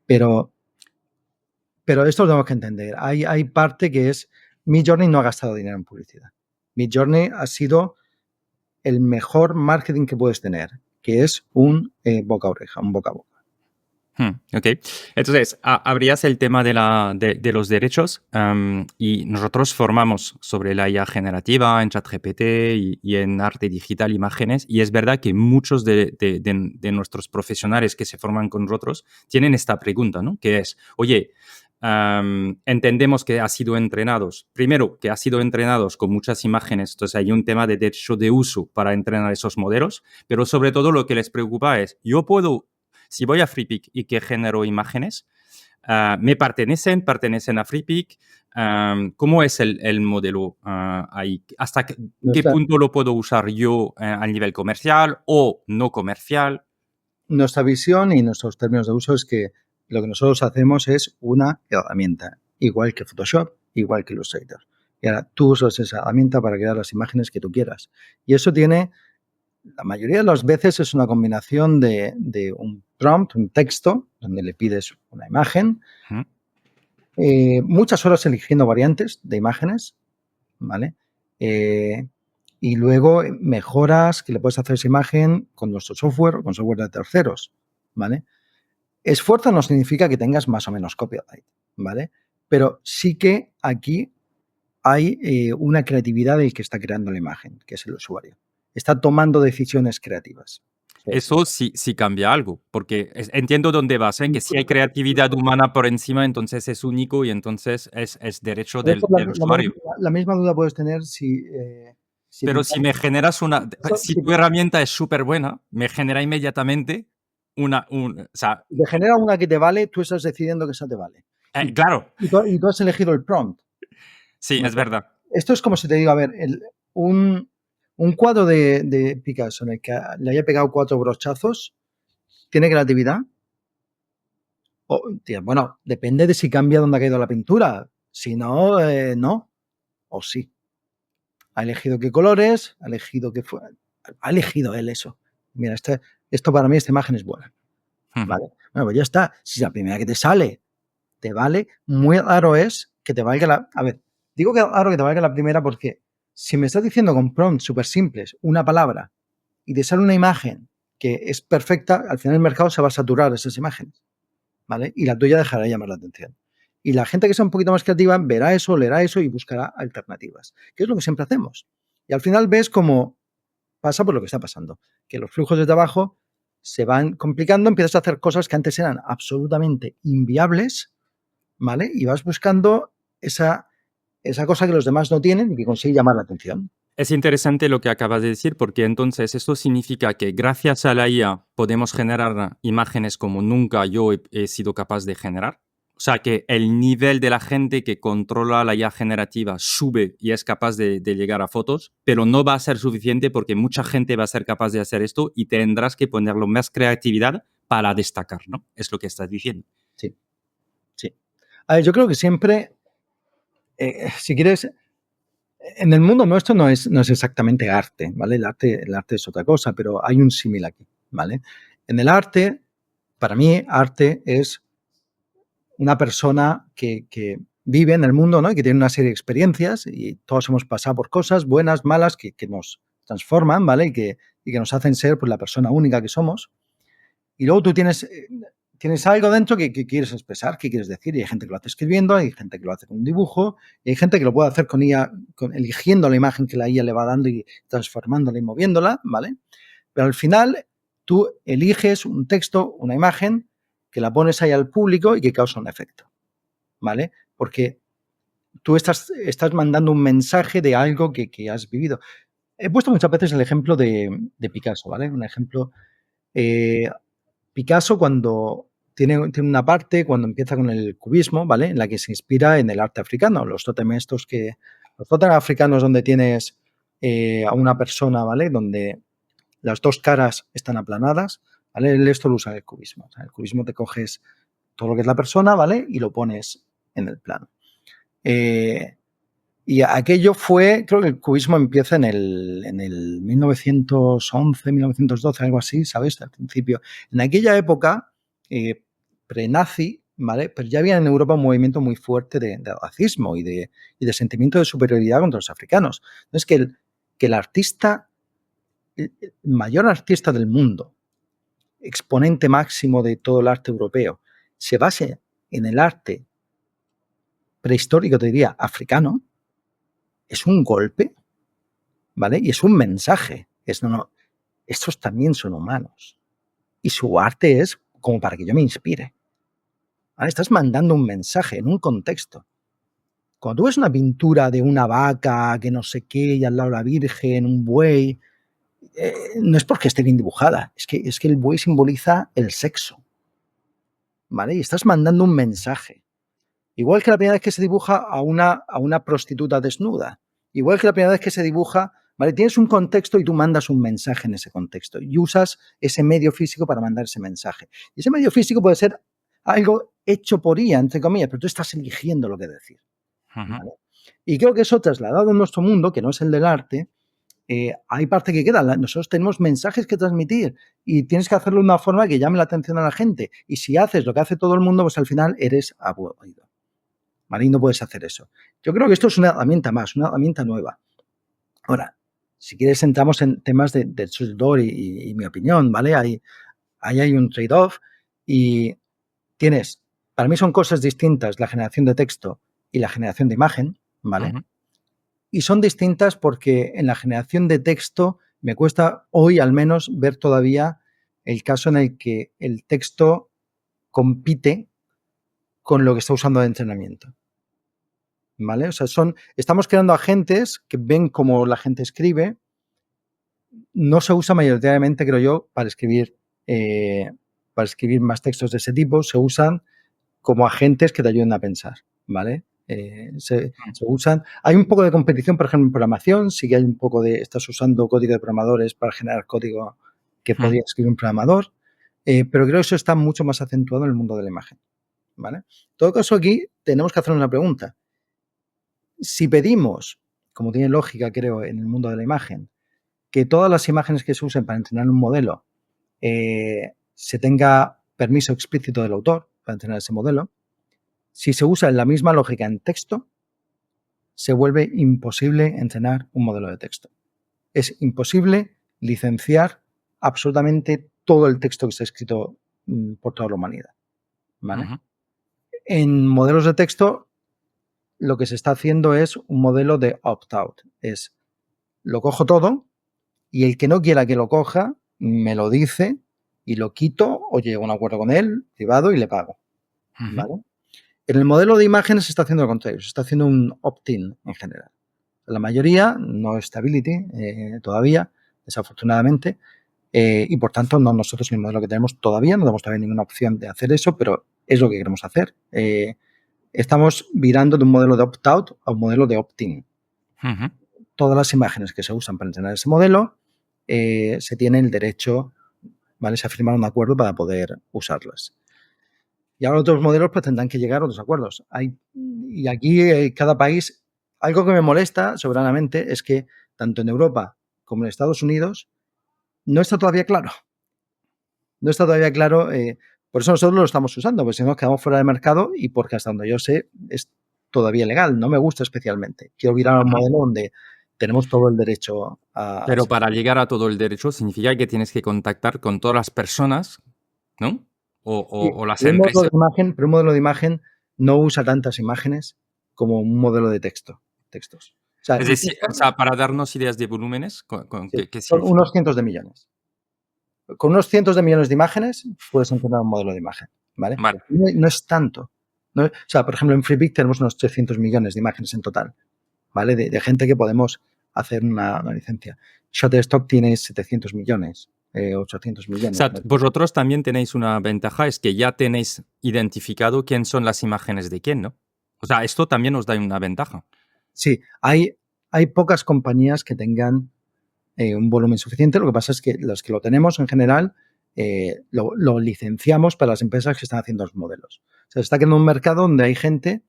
Speaker 1: Pero esto lo tenemos que entender. Hay parte que es, Midjourney no ha gastado dinero en publicidad. Midjourney ha sido el mejor marketing que puedes tener, que es un boca a oreja, un boca a boca.
Speaker 2: Ok. Entonces, abrías el tema de los derechos y nosotros formamos sobre la IA generativa en ChatGPT y en arte digital, imágenes, y es verdad que muchos de nuestros profesionales que se forman con nosotros tienen esta pregunta, ¿no? Que es, oye, entendemos que ha sido entrenados, primero, que ha sido entrenados con muchas imágenes, entonces hay un tema de derecho de uso para entrenar esos modelos, pero sobre todo lo que les preocupa es, yo puedo... Si voy a Freepik y que genero imágenes, ¿me pertenecen a Freepik? ¿Cómo es el modelo ahí? ¿Hasta qué punto lo puedo usar yo a nivel comercial o no comercial?
Speaker 1: Nuestra visión y nuestros términos de uso es que lo que nosotros hacemos es una herramienta, igual que Photoshop, igual que Illustrator. Y ahora tú usas esa herramienta para crear las imágenes que tú quieras. Y eso tiene... La mayoría de las veces es una combinación de un prompt, un texto, donde le pides una imagen, muchas horas eligiendo variantes de imágenes, ¿vale? Y luego mejoras que le puedes hacer esa imagen con nuestro software o con software de terceros, ¿vale? Esfuerzo no significa que tengas más o menos copyright, ¿vale? Pero sí que aquí hay una creatividad del que está creando la imagen, que es el usuario. Está tomando decisiones creativas.
Speaker 2: Eso sí cambia algo, porque entiendo dónde vas, ¿eh? Que si hay creatividad humana por encima, entonces es único y entonces es derecho del usuario.
Speaker 1: La misma duda puedes tener si...
Speaker 2: Pero si me generas si tu herramienta es súper buena, me genera inmediatamente o sea,
Speaker 1: te genera una que te vale, tú estás decidiendo que esa te vale.
Speaker 2: Claro.
Speaker 1: Y tú has elegido el prompt.
Speaker 2: Sí, es verdad.
Speaker 1: Esto es como si te digo, a ver, un cuadro de Picasso en el que le haya pegado 4 brochazos, ¿tiene creatividad? Bueno, depende de si cambia dónde ha caído la pintura. Si no, no. O sí. Ha elegido qué colores, ha elegido qué fue. Ha elegido él eso. Mira, esto para mí, esta imagen es buena. ¿Vale? Bueno, pues ya está. Si la primera que te sale te vale, muy raro es que te valga la... A ver, digo que raro que te valga la primera porque si me estás diciendo con prompts súper simples una palabra y te sale una imagen que es perfecta, al final el mercado se va a saturar de esas imágenes, ¿vale? Y la tuya dejará de llamar la atención. Y la gente que sea un poquito más creativa verá eso, leerá eso y buscará alternativas, que es lo que siempre hacemos. Y al final ves cómo pasa por lo que está pasando, que los flujos de trabajo se van complicando, empiezas a hacer cosas que antes eran absolutamente inviables, ¿vale? Y vas buscando esa cosa que los demás no tienen y que consigue llamar la atención.
Speaker 2: Es interesante lo que acabas de decir porque entonces esto significa que gracias a la IA podemos generar imágenes como nunca yo he sido capaz de generar. O sea que el nivel de la gente que controla la IA generativa sube y es capaz de llegar a fotos, pero no va a ser suficiente porque mucha gente va a ser capaz de hacer esto y tendrás que ponerlo más creatividad para destacar, ¿no? Es lo que estás diciendo.
Speaker 1: Sí, sí. A ver, yo creo que siempre, si quieres, en el mundo nuestro no es exactamente arte, ¿vale? El arte es otra cosa, pero hay un símil aquí, ¿vale? En el arte, para mí, arte es una persona que vive en el mundo, ¿no? Y que tiene una serie de experiencias y todos hemos pasado por cosas buenas, malas, que nos transforman, ¿vale? Y que nos hacen ser pues, la persona única que somos. Y luego tú tienes tienes algo dentro que quieres expresar, que quieres decir, y hay gente que lo hace escribiendo, hay gente que lo hace con un dibujo, y hay gente que lo puede hacer con IA, eligiendo la imagen que la IA le va dando y transformándola y moviéndola, ¿vale? Pero al final tú eliges un texto, una imagen, que la pones ahí al público y que causa un efecto, ¿vale? Porque tú estás mandando un mensaje de algo que has vivido. He puesto muchas veces el ejemplo de Picasso, ¿vale? Un ejemplo. Picasso cuando tiene una parte, cuando empieza con el cubismo, ¿vale? En la que se inspira en el arte africano. Los tótems los tótems africanos donde tienes a una persona, ¿vale? Donde las dos caras están aplanadas, ¿vale? Él esto lo usa en el cubismo. O sea, el cubismo te coges todo lo que es la persona, ¿vale? Y lo pones en el plano. Y aquello fue, creo que el cubismo empieza en el 1911, 1912, algo así, ¿sabes? Al principio. En aquella época, pre-nazi, ¿vale? Pero ya había en Europa un movimiento muy fuerte de racismo y de sentimiento de superioridad contra los africanos. Entonces, que el artista, el mayor artista del mundo, exponente máximo de todo el arte europeo, se base en el arte prehistórico, te diría, africano, es un golpe, ¿vale? Y es un mensaje. Estos también son humanos. Y su arte es como para que yo me inspire. ¿Vale? Estás mandando un mensaje en un contexto. Cuando tú ves una pintura de una vaca, que no sé qué, y al lado la Virgen, un buey, no es porque esté bien dibujada, es que el buey simboliza el sexo. ¿Vale? Y estás mandando un mensaje. Igual que la primera vez que se dibuja a una prostituta desnuda. Igual que la primera vez que se dibuja, ¿vale? Tienes un contexto y tú mandas un mensaje en ese contexto y usas ese medio físico para mandar ese mensaje. Y ese medio físico puede ser algo hecho por IA, entre comillas, pero tú estás eligiendo lo que decir. ¿Vale? Y creo que eso trasladado en nuestro mundo, que no es el del arte, hay parte que queda. Nosotros tenemos mensajes que transmitir y tienes que hacerlo de una forma que llame la atención a la gente. Y si haces lo que hace todo el mundo, pues al final eres aburrido. ¿Vale? Y no puedes hacer eso. Yo creo que esto es una herramienta más, una herramienta nueva. Ahora, si quieres entramos en temas de sudor y mi opinión, ¿vale? Ahí hay un trade-off y tienes, para mí son cosas distintas la generación de texto y la generación de imagen, ¿vale? Y son distintas porque en la generación de texto me cuesta hoy al menos ver todavía el caso en el que el texto compite con lo que está usando de entrenamiento. ¿Vale? O sea, estamos creando agentes que ven cómo la gente escribe. No se usa mayoritariamente, creo yo, para escribir más textos de ese tipo. Se usan como agentes que te ayuden a pensar, ¿vale? Se usan. Hay un poco de competición, por ejemplo, en programación. Sí que hay un poco estás usando código de programadores para generar código que podría escribir un programador. Pero creo que eso está mucho más acentuado en el mundo de la imagen, ¿vale? En todo caso, aquí tenemos que hacer una pregunta. Si pedimos, como tiene lógica, creo, en el mundo de la imagen, que todas las imágenes que se usen para entrenar un modelo se tenga permiso explícito del autor para entrenar ese modelo, si se usa la misma lógica en texto, se vuelve imposible entrenar un modelo de texto. Es imposible licenciar absolutamente todo el texto que está escrito por toda la humanidad, ¿vale? En modelos de texto, lo que se está haciendo es un modelo de opt-out. Es, lo cojo todo y el que no quiera que lo coja, me lo dice y lo quito o llego a un acuerdo con él, privado, y le pago. ¿Vale? En el modelo de imágenes se está haciendo lo contrario, se está haciendo un opt-in en general. La mayoría, no stability todavía, desafortunadamente, y por tanto nosotros en el modelo que tenemos todavía no tenemos todavía ninguna opción de hacer eso, pero es lo que queremos hacer. Estamos virando de un modelo de opt-out a un modelo de opt-in. Todas las imágenes que se usan para entrenar ese modelo se tiene el derecho, ¿vale? Se ha firmado un acuerdo para poder usarlas. Y ahora otros modelos pues tendrán que llegar a otros acuerdos. Y aquí cada país, algo que me molesta soberanamente es que tanto en Europa como en Estados Unidos no está todavía claro. No está todavía claro, por eso nosotros lo estamos usando, porque si no nos quedamos fuera del mercado y porque hasta donde yo sé es todavía legal. No me gusta especialmente. Quiero virar a un modelo donde tenemos todo el derecho a...
Speaker 2: Pero para llegar a todo el derecho significa que tienes que contactar con todas las personas, ¿no?
Speaker 1: Sí,
Speaker 2: o las
Speaker 1: pero un modelo
Speaker 2: empresas.
Speaker 1: de imagen, pero un modelo de imagen no usa tantas imágenes como un modelo de textos. O sea,
Speaker 2: Es
Speaker 1: el
Speaker 2: decir,
Speaker 1: texto,
Speaker 2: o sea, para darnos ideas de volúmenes,
Speaker 1: sí,
Speaker 2: ¿qué
Speaker 1: son
Speaker 2: significa?
Speaker 1: unos cientos de millones. Con unos cientos de millones de imágenes puedes entrenar un modelo de imagen, ¿vale?
Speaker 2: Vale,
Speaker 1: No es tanto. O sea, por ejemplo, en FreePic tenemos unos 300 millones de imágenes en total, ¿vale? De gente que podemos hacer una licencia. Shutterstock tiene 700 millones, 800
Speaker 2: o
Speaker 1: millones.
Speaker 2: sea, vosotros también tenéis una ventaja, es que ya tenéis identificado quién son las imágenes de quién, ¿no? O sea, esto también os da una ventaja.
Speaker 1: Sí, hay pocas compañías que tengan un volumen suficiente. Lo que pasa es que los que lo tenemos en general lo licenciamos para las empresas que están haciendo los modelos. O sea, está quedando un mercado donde hay gente,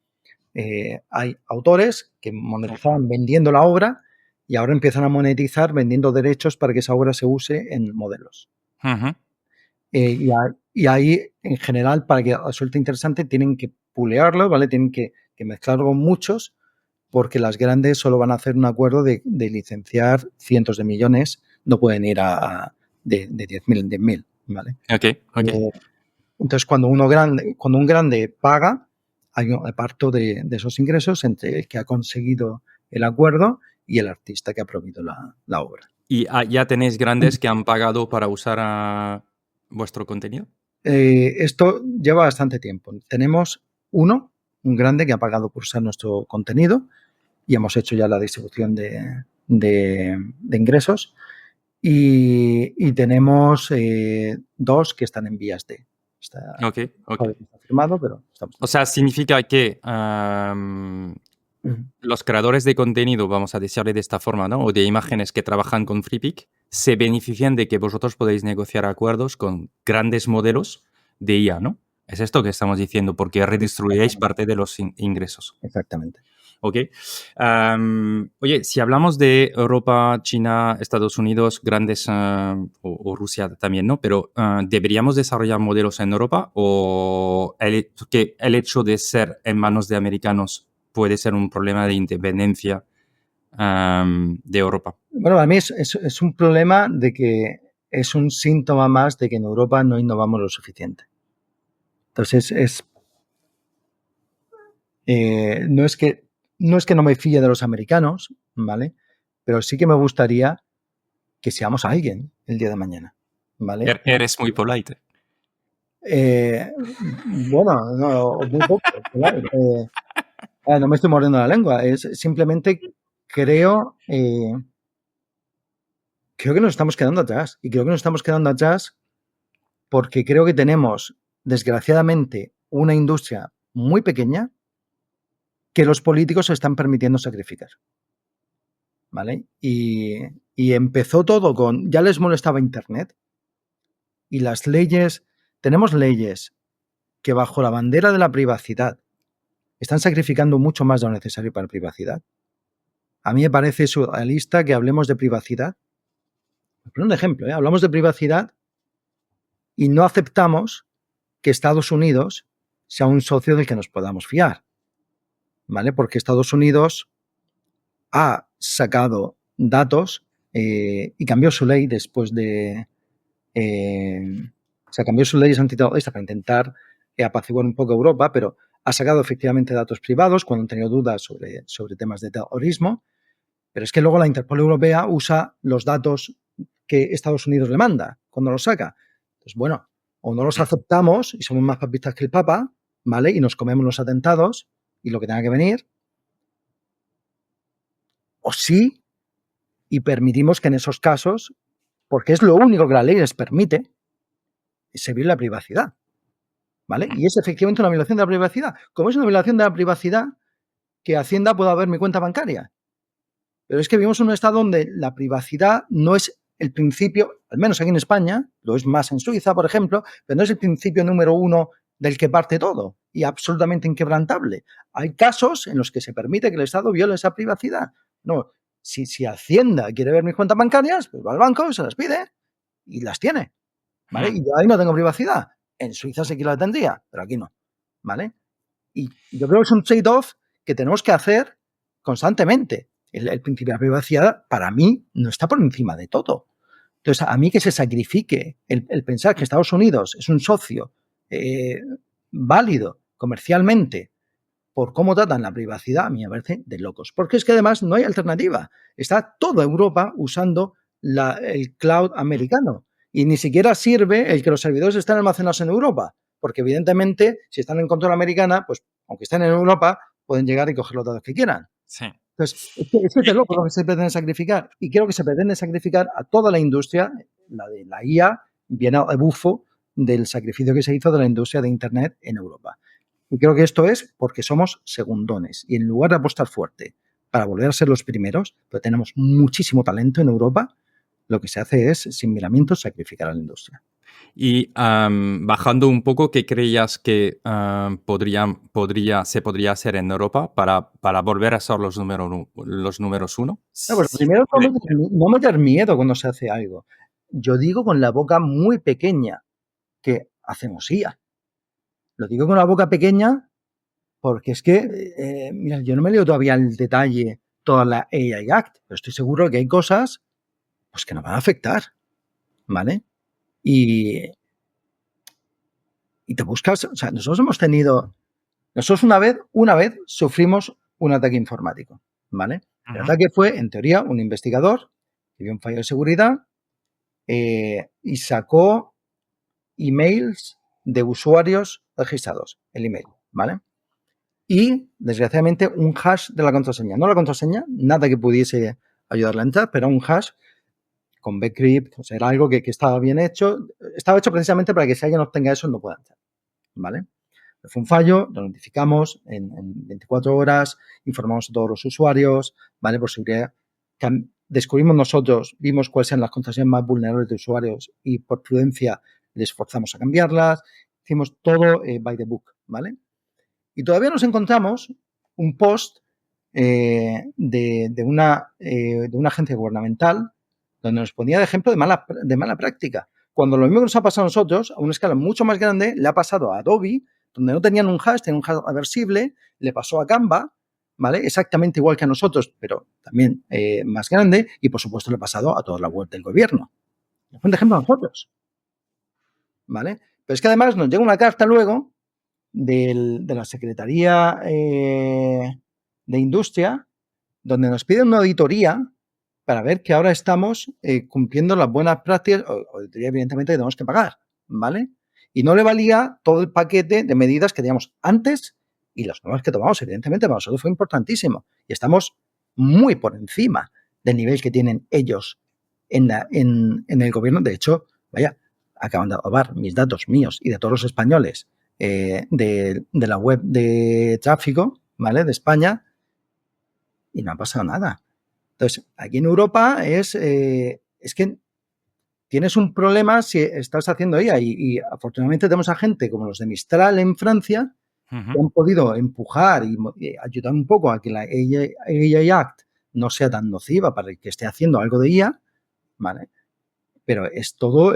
Speaker 1: hay autores que monetizaban vendiendo la obra y ahora empiezan a monetizar vendiendo derechos para que esa obra se use en modelos.
Speaker 2: Ujú.
Speaker 1: Y ahí, en general, para que resulte interesante, tienen que pulearlo, ¿vale? Tienen que mezclarlo con muchos, porque las grandes solo van a hacer un acuerdo de licenciar cientos de millones, no pueden ir de 10.000 en 10.000, ¿vale?
Speaker 2: Ok, ok.
Speaker 1: Entonces, cuando un grande paga, hay un reparto de esos ingresos entre el que ha conseguido el acuerdo y el artista que ha promovido la obra.
Speaker 2: ¿Y ya tenéis grandes que han pagado para usar vuestro contenido?
Speaker 1: Esto lleva bastante tiempo. Tenemos un grande que ha pagado por usar nuestro contenido y hemos hecho ya la distribución de ingresos. Y tenemos dos que están en vías de.
Speaker 2: Ok, ok.
Speaker 1: Está firmado, pero estamos.
Speaker 2: O sea, significa que los creadores de contenido, vamos a decirle de esta forma, ¿no? O de imágenes que trabajan con FreePic, se benefician de que vosotros podéis negociar acuerdos con grandes modelos de IA, ¿no? Es esto que estamos diciendo, porque redistribuiréis parte de los ingresos.
Speaker 1: Exactamente.
Speaker 2: ¿Ok? Oye, si hablamos de Europa, China, Estados Unidos, grandes, o Rusia también, ¿no? Pero ¿deberíamos desarrollar modelos en Europa o que el hecho de ser en manos de americanos puede ser un problema de independencia de Europa?
Speaker 1: Bueno, para mí es un problema de que es un síntoma más de que en Europa no innovamos lo suficiente. Entonces, no es que no me fíe de los americanos, ¿vale? Pero sí que me gustaría que seamos alguien el día de mañana, ¿vale?
Speaker 2: Eres muy polite.
Speaker 1: Bueno, no, muy poco, claro. No me estoy mordiendo la lengua, es simplemente creo, creo que nos estamos quedando atrás. Y creo que nos estamos quedando atrás porque creo que tenemos, desgraciadamente, una industria muy pequeña que los políticos se están permitiendo sacrificar. ¿Vale? Y empezó todo con, ya les molestaba Internet y las leyes, tenemos leyes que bajo la bandera de la privacidad están sacrificando mucho más de lo necesario para la privacidad. A mí me parece surrealista que hablemos de privacidad. Por un ejemplo, hablamos de privacidad y no aceptamos que Estados Unidos sea un socio del que nos podamos fiar, ¿vale? Porque Estados Unidos ha sacado datos y cambió su ley después de... o sea, cambió sus leyes antiterroristas para intentar apaciguar un poco Europa, pero ha sacado efectivamente datos privados cuando han tenido dudas sobre temas de terrorismo, pero es que luego la Interpol Europea usa los datos que Estados Unidos le manda cuando los saca. Entonces, bueno, o no los aceptamos y somos más papistas que el Papa, ¿vale? Y nos comemos los atentados y lo que tenga que venir, o sí, y permitimos que en esos casos, porque es lo único que la ley les permite, se viole la privacidad, ¿vale? Y es efectivamente una violación de la privacidad. Como es una violación de la privacidad, que Hacienda pueda ver mi cuenta bancaria. Pero es que vivimos en un estado donde la privacidad no es el principio, al menos aquí en España, lo es más en Suiza, por ejemplo, pero no es el principio número uno del que parte todo y absolutamente inquebrantable. Hay casos en los que se permite que el Estado viole esa privacidad. No, si Hacienda quiere ver mis cuentas bancarias, pues va al banco, se las pide y las tiene, ¿vale? Y yo ahí no tengo privacidad. En Suiza sí que la tendría, pero aquí no, ¿vale? Y yo creo que es un trade-off que tenemos que hacer constantemente. El principio de la privacidad, para mí, no está por encima de todo. Entonces, a mí que se sacrifique el pensar que Estados Unidos es un socio eh, válido comercialmente por cómo tratan la privacidad, a mí me parece de locos. Porque es que además no hay alternativa. Está toda Europa usando el cloud americano y ni siquiera sirve el que los servidores estén almacenados en Europa, porque evidentemente si están en control americana, pues aunque estén en Europa, pueden llegar y coger los datos que quieran.
Speaker 2: Sí.
Speaker 1: Entonces, es de loco lo que se pretende sacrificar. Y creo que se pretende sacrificar a toda la industria, la de la IA, viene a bufo del sacrificio que se hizo de la industria de Internet en Europa. Y creo que esto es porque somos segundones. Y en lugar de apostar fuerte para volver a ser los primeros, pero tenemos muchísimo talento en Europa, lo que se hace es, sin miramientos, sacrificar a la industria.
Speaker 2: Y bajando un poco, ¿qué creías que se podría hacer en Europa para volver a ser los números uno?
Speaker 1: No, pues
Speaker 2: Si
Speaker 1: primero
Speaker 2: puede.
Speaker 1: no meter miedo cuando se hace algo. Yo digo con la boca muy pequeña que hacemos IA. Lo digo con la boca pequeña porque es que, mira, yo no me leo todavía el detalle toda la AI Act, pero estoy seguro que hay cosas pues, que nos van a afectar, ¿vale? Y te buscas, o sea, nosotros una vez sufrimos un ataque informático, ¿vale? El ataque fue, en teoría, un investigador que vio un fallo de seguridad y sacó emails de usuarios registrados, el email, ¿vale? Y, desgraciadamente, un hash de la contraseña. No la contraseña, nada que pudiese ayudarle a entrar, pero un hash con bcrypt, o sea, era algo que estaba bien hecho. Estaba hecho precisamente para que si alguien obtenga eso no pueda entrar, ¿vale? Fue un fallo, lo notificamos en 24 horas, informamos a todos los usuarios, ¿vale? Por seguridad. Descubrimos nosotros, vimos cuáles eran las contraseñas más vulnerables de usuarios y por prudencia les forzamos a cambiarlas. Hicimos todo by the book, ¿vale? Y todavía nos encontramos un post de una agencia gubernamental donde nos ponía de ejemplo de mala práctica. Cuando lo mismo que nos ha pasado a nosotros, a una escala mucho más grande, le ha pasado a Adobe, donde no tenían un hash, tenían un hash aversible, le pasó a Canva, ¿vale? Exactamente igual que a nosotros, pero también más grande, y por supuesto le ha pasado a toda la web del gobierno. Nos pone de ejemplo a nosotros, ¿vale? Pero es que además nos llega una carta luego de la Secretaría de Industria, donde nos piden una auditoría para ver que ahora estamos cumpliendo las buenas prácticas, auditoría evidentemente que tenemos que pagar, ¿vale? Y no le valía todo el paquete de medidas que teníamos antes y las nuevas que tomamos, evidentemente, para nosotros fue importantísimo. Y estamos muy por encima del nivel que tienen ellos en el gobierno. De hecho, vaya, acaban de robar mis datos míos y de todos los españoles de la web de tráfico, ¿vale? De España, y no ha pasado nada. Entonces, aquí en Europa es que tienes un problema si estás haciendo IA y afortunadamente tenemos a gente como los de Mistral en Francia que han podido empujar y ayudar un poco a que la AI Act no sea tan nociva para el que esté haciendo algo de IA, ¿vale? Pero es todo,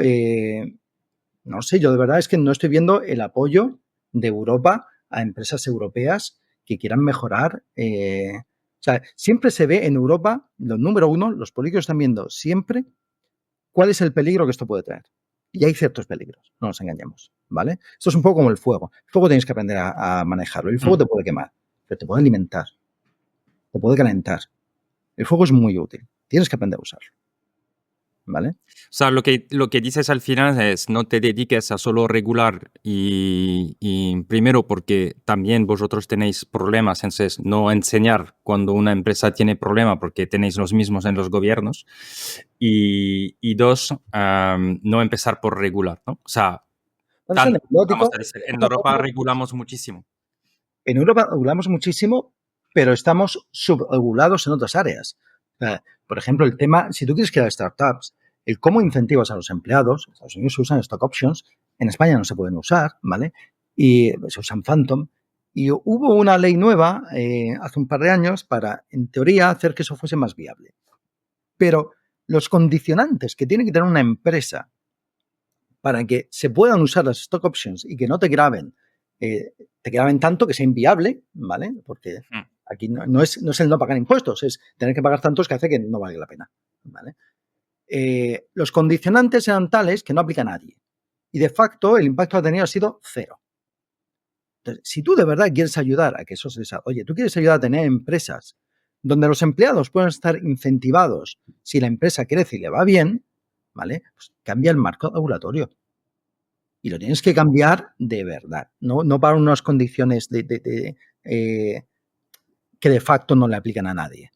Speaker 1: no sé, yo de verdad es que no estoy viendo el apoyo de Europa a empresas europeas que quieran mejorar. O sea, siempre se ve en Europa, lo número uno, los políticos están viendo siempre cuál es el peligro que esto puede traer. Y hay ciertos peligros, no nos engañemos, ¿vale? Esto es un poco como el fuego. El fuego tienes que aprender a manejarlo. El fuego te puede quemar, pero te puede alimentar, te puede calentar. El fuego es muy útil. Tienes que aprender a usarlo, ¿vale?
Speaker 2: O sea, lo que dices al final es no te dediques a solo regular y primero porque también vosotros tenéis problemas, entonces no enseñar cuando una empresa tiene problema porque tenéis los mismos en los gobiernos y dos, no empezar por regular, ¿no? O sea,
Speaker 1: Bueno,
Speaker 2: vamos a decir, en Europa regulamos muchísimo.
Speaker 1: En Europa regulamos muchísimo, pero estamos subregulados en otras áreas. Por ejemplo, el tema, si tú quieres crear startups, el cómo incentivas a los empleados, en Estados Unidos se usan stock options, en España no se pueden usar, ¿vale? Y se usan phantom. Y hubo una ley nueva hace un par de años para, en teoría, hacer que eso fuese más viable. Pero los condicionantes que tiene que tener una empresa para que se puedan usar las stock options y que no te graben tanto que sea inviable, ¿vale? Porque aquí no es el no pagar impuestos, es tener que pagar tantos que hace que no valga la pena, ¿vale? Los condicionantes eran tales que no aplica a nadie. y de facto el impacto que ha tenido ha sido cero. Entonces, si tú de verdad quieres ayudar a que eso se desarrolle, tú quieres ayudar a tener empresas donde los empleados puedan estar incentivados si la empresa crece y le va bien, ¿vale? Pues cambia el marco regulatorio. Y lo tienes que cambiar de verdad, no para unas condiciones que de facto no le aplican a nadie.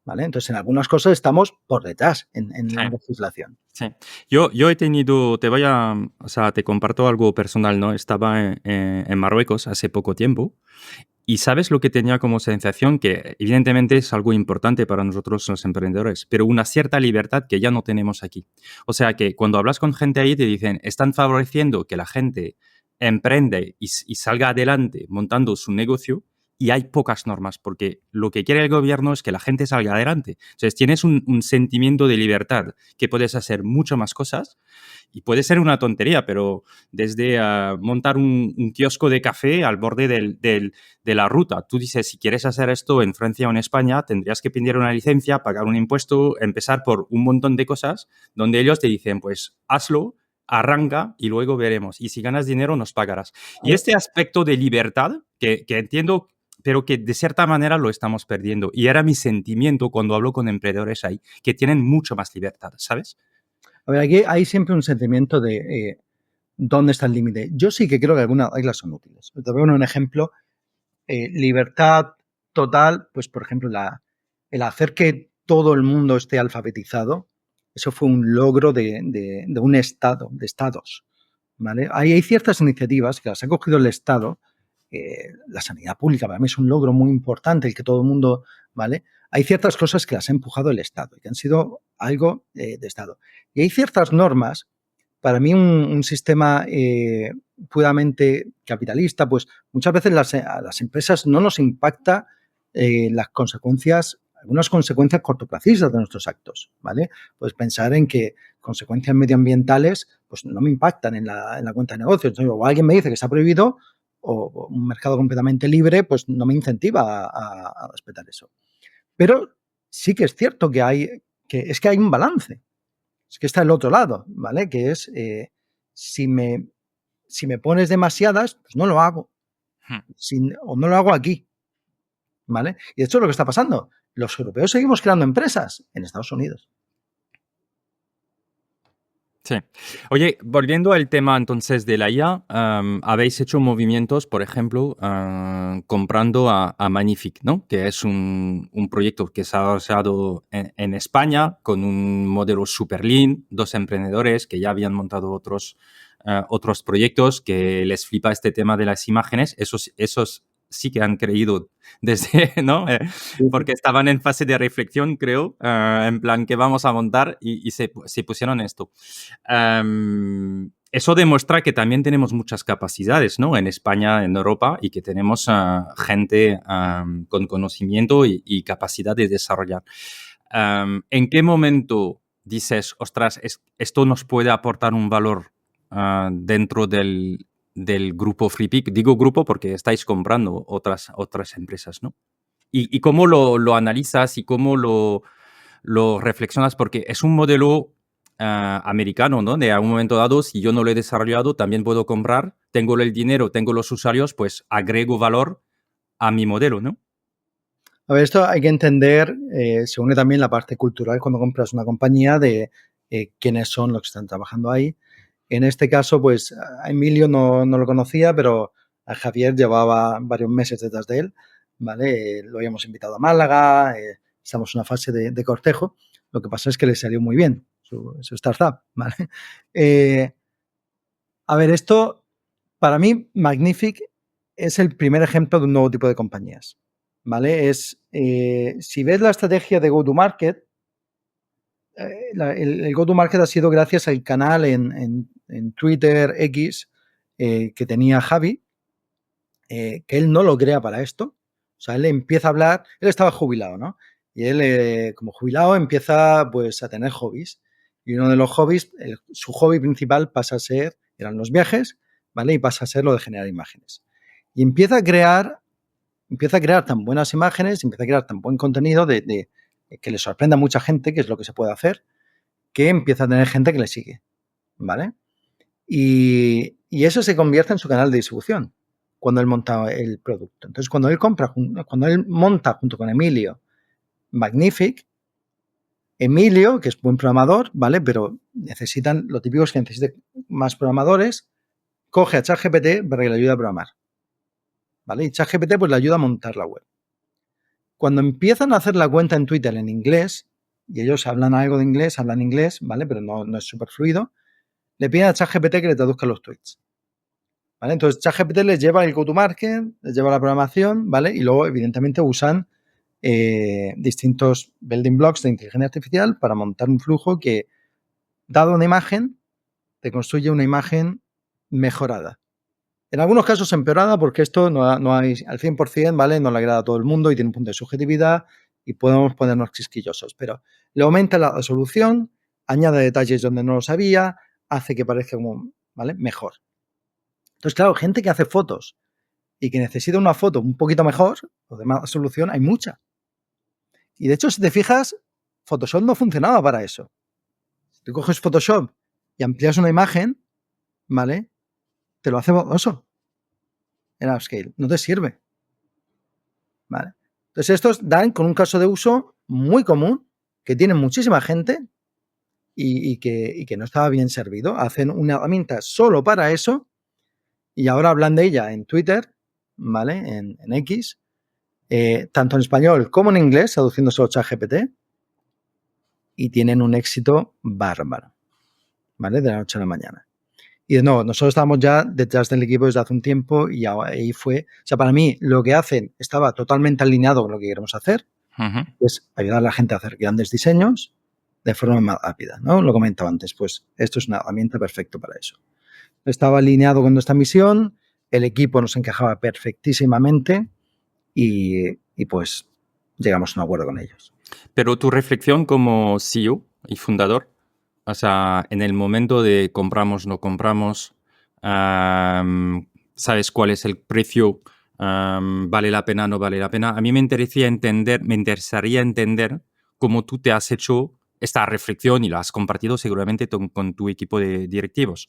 Speaker 1: ¿Vale? Entonces, en algunas cosas estamos por detrás en la legislación.
Speaker 2: Sí. Yo he tenido, o sea, te comparto algo personal, ¿no? Estaba en Marruecos hace poco tiempo y sabes lo que tenía como sensación, que evidentemente es algo importante para nosotros los emprendedores, pero una cierta libertad que ya no tenemos aquí. O sea que cuando hablas con gente ahí te dicen, están favoreciendo que la gente emprende y salga adelante montando su negocio, y hay pocas normas, porque lo que quiere el gobierno es que la gente salga adelante. Entonces tienes un sentimiento de libertad, que puedes hacer mucho más cosas, y puede ser una tontería, pero desde montar un kiosco de café al borde de la ruta. Tú dices, si quieres hacer esto en Francia o en España, tendrías que pedir una licencia, pagar un impuesto, empezar por un montón de cosas, donde ellos te dicen, pues hazlo, arranca y luego veremos. Y si ganas dinero, nos pagarás. Y este aspecto de libertad, que entiendo, pero que de cierta manera lo estamos perdiendo. Y era mi sentimiento cuando hablo con emprendedores ahí, que tienen mucho más libertad, ¿sabes?
Speaker 1: A ver, aquí hay siempre un sentimiento de dónde está el límite. Yo sí que creo que algunas reglas son útiles. Te voy a poner un ejemplo. Libertad total, pues por ejemplo, el hacer que todo el mundo esté alfabetizado, eso fue un logro de un Estado, de Estados. ¿Vale? Hay ciertas iniciativas que las ha cogido el Estado. La sanidad pública para mí es un logro muy importante, el que todo el mundo, ¿vale? Hay ciertas cosas que las ha empujado el Estado y que han sido algo de Estado. Y hay ciertas normas, para mí un sistema puramente capitalista, pues muchas veces a las empresas no nos impacta las consecuencias, algunas consecuencias cortoplacistas de nuestros actos, ¿vale? Pues pensar en que consecuencias medioambientales pues no me impactan en la cuenta de negocios. Entonces, o alguien me dice que está prohibido, o un mercado completamente libre, pues no me incentiva a respetar eso. Pero sí que es cierto que hay un balance. Es que está el otro lado, ¿vale? Que es, si me pones demasiadas, pues no lo hago. O no lo hago aquí, ¿vale? Y de hecho es lo que está pasando. Los europeos seguimos creando empresas en Estados Unidos.
Speaker 2: Sí. Oye, volviendo al tema entonces de la IA, habéis hecho movimientos, por ejemplo, comprando a Magnific, ¿no? Que es un proyecto que se ha basado en España con un modelo super lean, dos emprendedores que ya habían montado otros proyectos, que les flipa este tema de las imágenes. Esos sí que han creído desde, ¿no? Porque estaban en fase de reflexión, creo, en plan, ¿qué vamos a montar? Y se pusieron esto. Eso demuestra que también tenemos muchas capacidades, ¿no? En España, en Europa, y que tenemos gente con conocimiento y capacidad de desarrollar. ¿En qué momento dices, ostras, esto nos puede aportar un valor dentro del grupo FreePic? Digo grupo porque estáis comprando otras empresas, ¿no? ¿Y cómo lo analizas y cómo lo reflexionas? Porque es un modelo americano, ¿no? De a un momento dado, si yo no lo he desarrollado, también puedo comprar, tengo el dinero, tengo los usuarios, pues agrego valor a mi modelo, ¿no?
Speaker 1: A ver, esto hay que entender, se une también la parte cultural cuando compras una compañía de quiénes son los que están trabajando ahí. En este caso, pues a Emilio no lo conocía, pero a Javier llevaba varios meses detrás de él, ¿vale? Lo habíamos invitado a Málaga, estamos en una fase de cortejo. Lo que pasa es que le salió muy bien su startup, ¿vale? A ver, esto, para mí, Magnific es el primer ejemplo de un nuevo tipo de compañías, ¿vale? Si ves la estrategia de go-to-market, el go-to-market ha sido gracias al canal en Twitter X que tenía Javi, que él no lo crea para esto. O sea, él empieza a hablar, él estaba jubilado, ¿no? Y él, como jubilado, empieza pues a tener hobbies. Y uno de los hobbies, su hobby principal eran los viajes, ¿vale? Y pasa a ser lo de generar imágenes. Y empieza a crear tan buenas imágenes, empieza a crear tan buen contenido que le sorprenda a mucha gente, que es lo que se puede hacer, que empieza a tener gente que le sigue, ¿vale? Y eso se convierte en su canal de distribución cuando él monta el producto. Entonces, cuando él monta junto con Emilio Magnific, Emilio, que es buen programador, ¿vale? Pero lo típico es que necesite más programadores, coge a ChatGPT para que le ayude a programar, ¿vale? Y ChatGPT pues le ayuda a montar la web. Cuando empiezan a hacer la cuenta en Twitter en inglés, y ellos hablan algo de inglés, hablan inglés, ¿vale? Pero no es súper fluido, le piden a ChatGPT que le traduzca los tweets, ¿vale? Entonces ChatGPT les lleva el go-to-market, les lleva la programación, ¿vale? Y luego, evidentemente, usan distintos building blocks de inteligencia artificial para montar un flujo que, dado una imagen, te construye una imagen mejorada. En algunos casos empeorada, porque esto no hay al 100%, ¿vale? No le agrada a todo el mundo y tiene un punto de subjetividad y podemos ponernos quisquillosos, pero le aumenta la resolución, añade detalles donde no lo sabía, hace que parezca como, ¿vale? Mejor. Entonces, claro, gente que hace fotos y que necesita una foto un poquito mejor o de más resolución, hay mucha. Y de hecho, si te fijas, Photoshop no funcionaba para eso. Si tú coges Photoshop y amplías una imagen, ¿vale? Te lo hace borroso en upscale. No te sirve. ¿Vale? Entonces, estos dan con un caso de uso muy común que tiene muchísima gente y que no estaba bien servido. Hacen una herramienta solo para eso y ahora hablan de ella en Twitter, ¿vale? En X, tanto en español como en inglés, traduciendo solo ChatGPT, y tienen un éxito bárbaro, ¿vale? De la noche a la mañana. Y de nuevo, nosotros estábamos ya detrás del equipo desde hace un tiempo y ahí fue, o sea, para mí lo que hacen estaba totalmente alineado con lo que queremos hacer, es ayudar a la gente a hacer grandes diseños de forma más rápida, ¿no? Lo comentaba antes, pues esto es una herramienta perfecta para eso. Estaba alineado con nuestra misión, el equipo nos encajaba perfectísimamente y pues llegamos a un acuerdo con ellos.
Speaker 2: Pero tu reflexión como CEO y fundador, o sea, en el momento de compramos, no compramos, sabes cuál es el precio, vale la pena, no vale la pena. A mí me interesaría entender cómo tú te has hecho esta reflexión y la has compartido seguramente con tu equipo de directivos.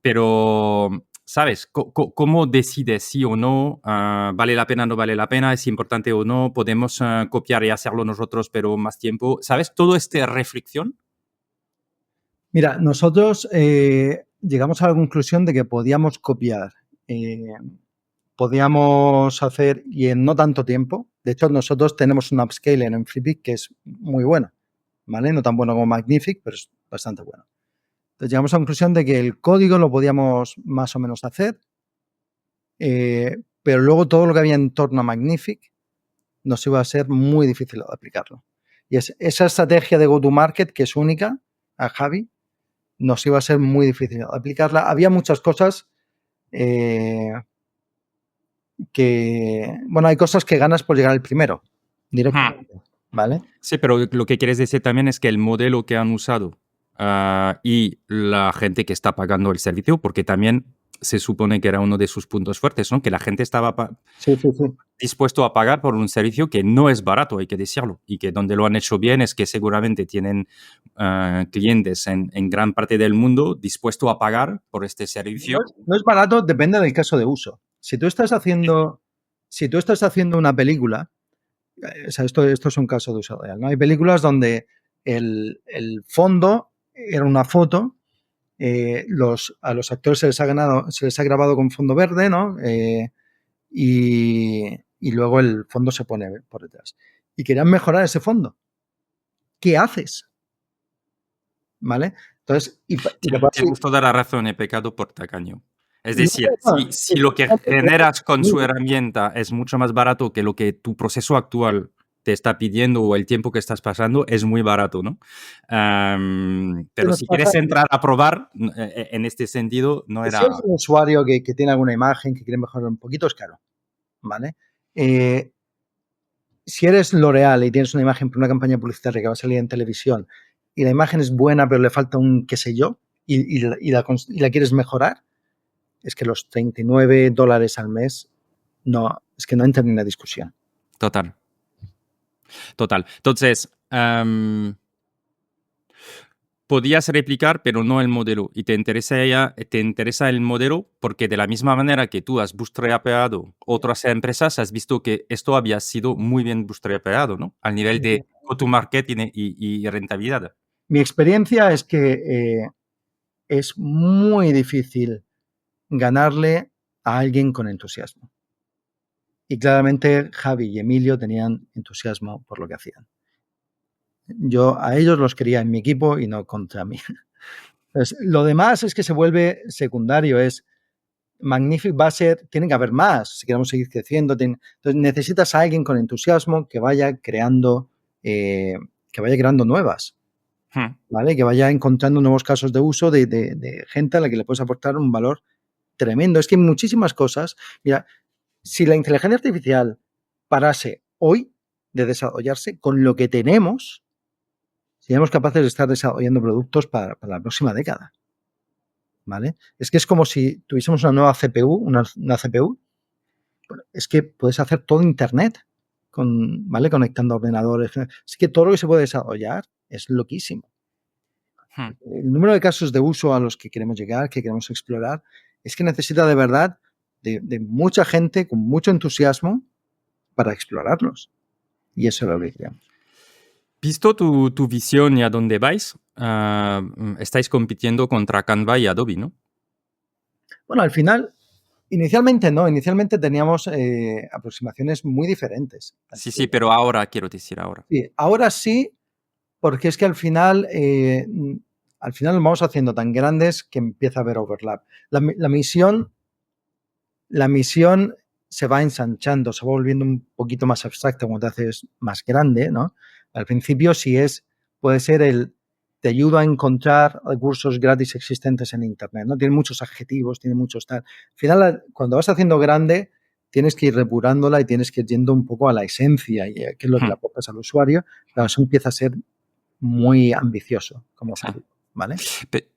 Speaker 2: Pero, ¿sabes? ¿Cómo decides sí o no? ¿Vale la pena, no vale la pena? ¿Es importante o no? ¿Podemos copiar y hacerlo nosotros, pero más tiempo? ¿Sabes? Todo esta reflexión.
Speaker 1: Mira, nosotros llegamos a la conclusión de que podíamos copiar, podíamos hacer y en no tanto tiempo. De hecho, nosotros tenemos un upscaler en Flippy que es muy bueno, ¿vale? No tan bueno como Magnific, pero es bastante bueno. Entonces llegamos a la conclusión de que el código lo podíamos más o menos hacer, pero luego todo lo que había en torno a Magnific nos iba a ser muy difícil de aplicarlo. Y esa estrategia de go-to-market, que es única a Javi, nos iba a ser muy difícil aplicarla. Había muchas cosas que, bueno, hay cosas que ganas por llegar al primero, directamente, ¿vale?
Speaker 2: Sí, pero lo que quieres decir también es que el modelo que han usado y la gente que está pagando el servicio, porque también se supone que era uno de sus puntos fuertes, ¿no? Que la gente estaba
Speaker 1: Sí.
Speaker 2: dispuesto a pagar por un servicio que no es barato, hay que decirlo, y que donde lo han hecho bien es que seguramente tienen clientes en gran parte del mundo dispuestos a pagar por este servicio.
Speaker 1: No es barato, depende del caso de uso. Si tú estás haciendo una película, o sea, esto es un caso de uso real, ¿no? Hay películas donde el fondo era una foto, a los actores se les ha grabado con fondo verde, ¿no? Y luego el fondo se pone por detrás. Y querían mejorar ese fondo. ¿Qué haces? ¿Vale? Entonces,
Speaker 2: Tienes toda la razón, he pecado por tacaño. Es decir, si lo que generas con su herramienta es mucho más barato que lo que tu proceso actual te está pidiendo o el tiempo que estás pasando, es muy barato, ¿no? Pero si quieres entrar a probar, en este sentido, no era...
Speaker 1: Si es un usuario que tiene alguna imagen, que quiere mejorar un poquito, es caro, ¿vale? Si eres L'Oreal y tienes una imagen para una campaña publicitaria que va a salir en televisión y la imagen es buena, pero le falta un qué sé yo, y la quieres mejorar, es que los $39 al mes es que no entra en una discusión.
Speaker 2: Total. Entonces, podías replicar, pero no el modelo. Y te interesa el modelo porque de la misma manera que tú has bootstrapeado otras empresas, has visto que esto había sido muy bien bootstrapeado, ¿no? Al nivel de go-to-market y rentabilidad.
Speaker 1: Mi experiencia es que es muy difícil ganarle a alguien con entusiasmo. Y claramente Javi y Emilio tenían entusiasmo por lo que hacían. Yo a ellos los quería en mi equipo y no contra mí. Entonces, lo demás es que se vuelve secundario, es Magnific va a ser, tiene que haber más si queremos seguir creciendo. Entonces necesitas a alguien con entusiasmo que vaya creando nuevas, ¿vale? Que vaya encontrando nuevos casos de uso de gente a la que le puedes aportar un valor tremendo. Es que hay muchísimas cosas. Mira, si la inteligencia artificial parase hoy de desarrollarse con lo que tenemos, seríamos capaces de estar desarrollando productos para la próxima década. ¿Vale? Es que es como si tuviésemos una nueva CPU, una CPU. Bueno, es que puedes hacer todo Internet, ¿vale? Conectando ordenadores. Es que todo lo que se puede desarrollar es loquísimo. El número de casos de uso a los que queremos llegar, que queremos explorar, es que necesita de verdad de mucha gente con mucho entusiasmo para explorarlos. Y eso es lo que queremos.
Speaker 2: Visto tu visión y a dónde vais, estáis compitiendo contra Canva y Adobe, ¿no?
Speaker 1: Bueno, al final, inicialmente no. Inicialmente teníamos aproximaciones muy diferentes.
Speaker 2: Sí, pero ahora quiero decir ahora.
Speaker 1: Sí, ahora sí, porque es que al final nos vamos haciendo tan grandes que empieza a haber overlap. La misión se va ensanchando, se va volviendo un poquito más abstracta cuando te haces más grande, ¿no? Al principio puede ser te ayuda a encontrar recursos gratis existentes en Internet, ¿no? Tiene muchos adjetivos, tiene muchos tal. Al final, cuando vas haciendo grande, tienes que ir depurándola y tienes que ir yendo un poco a la esencia y qué es lo que le aportas al usuario. Claro, eso empieza a ser muy ambicioso como objetivo, ¿vale?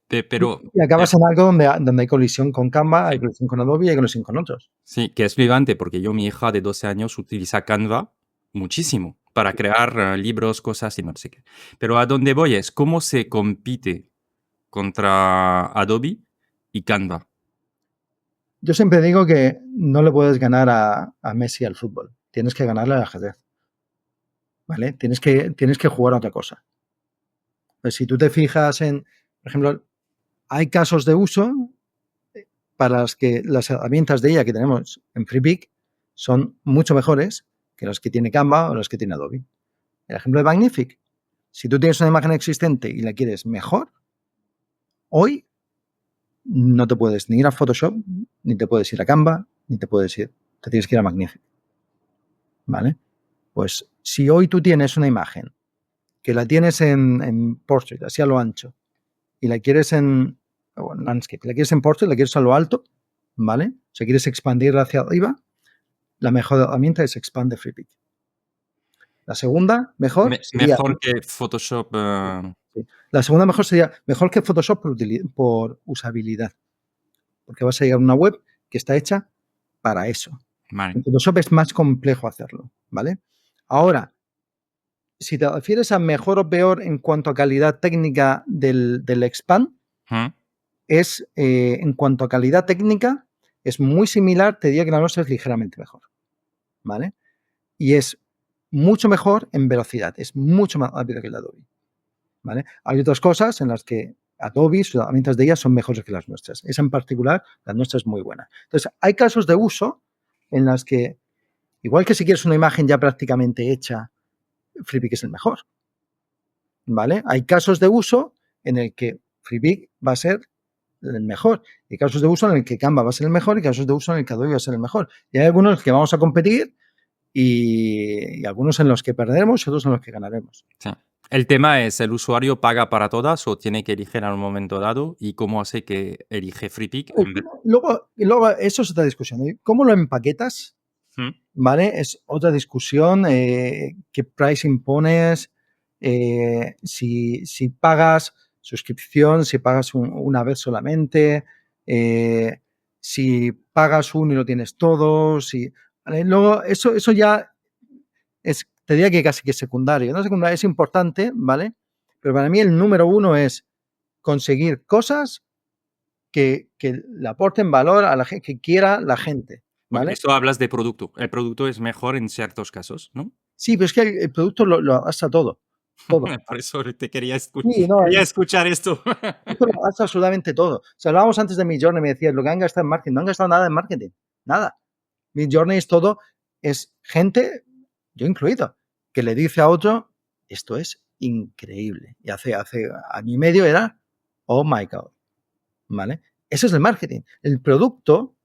Speaker 2: Pero,
Speaker 1: y acabas en algo donde hay colisión con Canva, hay colisión con Adobe y hay colisión con otros.
Speaker 2: Sí, que es flipante porque mi hija de 12 años utiliza Canva muchísimo para crear libros, cosas y no sé qué. Pero a dónde voy es cómo se compite contra Adobe y Canva.
Speaker 1: Yo siempre digo que no le puedes ganar a Messi al fútbol. Tienes que ganarle al ajedrez. ¿Vale? Tienes que jugar a otra cosa. Pues si tú te fijas por ejemplo, hay casos de uso para las que las herramientas de ella que tenemos en FreePic son mucho mejores que las que tiene Canva o las que tiene Adobe. El ejemplo de Magnific. Si tú tienes una imagen existente y la quieres mejor, hoy no te puedes ni ir a Photoshop, ni te puedes ir a Canva, ni te tienes que ir a Magnific. ¿Vale? Pues si hoy tú tienes una imagen que la tienes en portrait, así a lo ancho, y la quieres en landscape, la quieres en portrait, la quieres a lo alto, ¿vale? O sea, quieres expandirla hacia arriba, la mejor herramienta es Expand de FreePic. La segunda, mejor, sería...
Speaker 2: Mejor que Photoshop.
Speaker 1: Sí. La segunda mejor sería mejor que Photoshop por usabilidad. Porque vas a llegar a una web que está hecha para eso.
Speaker 2: Vale.
Speaker 1: En Photoshop es más complejo hacerlo, ¿vale? Ahora, si te refieres a mejor o peor en cuanto a calidad técnica del Expand, en cuanto a calidad técnica, es muy similar, te diría que la nuestra es ligeramente mejor, ¿vale? Y es mucho mejor en velocidad, es mucho más rápido que el Adobe, ¿vale? Hay otras cosas en las que Adobe, sus herramientas de ellas son mejores que las nuestras. Esa en particular, la nuestra es muy buena. Entonces, hay casos de uso en las que, igual que si quieres una imagen ya prácticamente hecha, FreePic es el mejor, ¿vale? Hay casos de uso en el que FreePic va a ser el mejor. Hay casos de uso en el que Canva va a ser el mejor y casos de uso en el que Adobe va a ser el mejor. Y hay algunos en los que vamos a competir y algunos en los que perderemos y otros en los que ganaremos.
Speaker 2: Sí. El tema es, ¿el usuario paga para todas o tiene que elegir en un momento dado? ¿Y cómo hace que elige FreePic?
Speaker 1: Luego, eso es otra discusión. ¿Cómo lo empaquetas? ¿Vale? Es otra discusión. ¿Qué pricing pones? Si pagas suscripción, si pagas una vez solamente, si pagas uno y lo tienes todo, ¿vale? Luego, eso ya te diría que casi que es secundario. No secundario, es importante, ¿vale? Pero para mí el número uno es conseguir cosas que le aporten valor a la gente, que quiera la gente,
Speaker 2: Bueno,
Speaker 1: ¿vale?
Speaker 2: esto hablas de producto. El producto es mejor en ciertos casos, ¿no?
Speaker 1: Sí, pero es que el producto lo arrastra todo, todo.
Speaker 2: Por eso te quería,
Speaker 1: Sí, no,
Speaker 2: quería escuchar esto.
Speaker 1: esto lo arrastra absolutamente todo. Si hablábamos antes de Midjourney, me decías, lo que han gastado en marketing, no han gastado nada en marketing, nada. Midjourney es todo, es gente, yo incluido, que le dice a otro, esto es increíble. Y hace año y medio era, oh my God, ¿vale? Eso es el marketing. El producto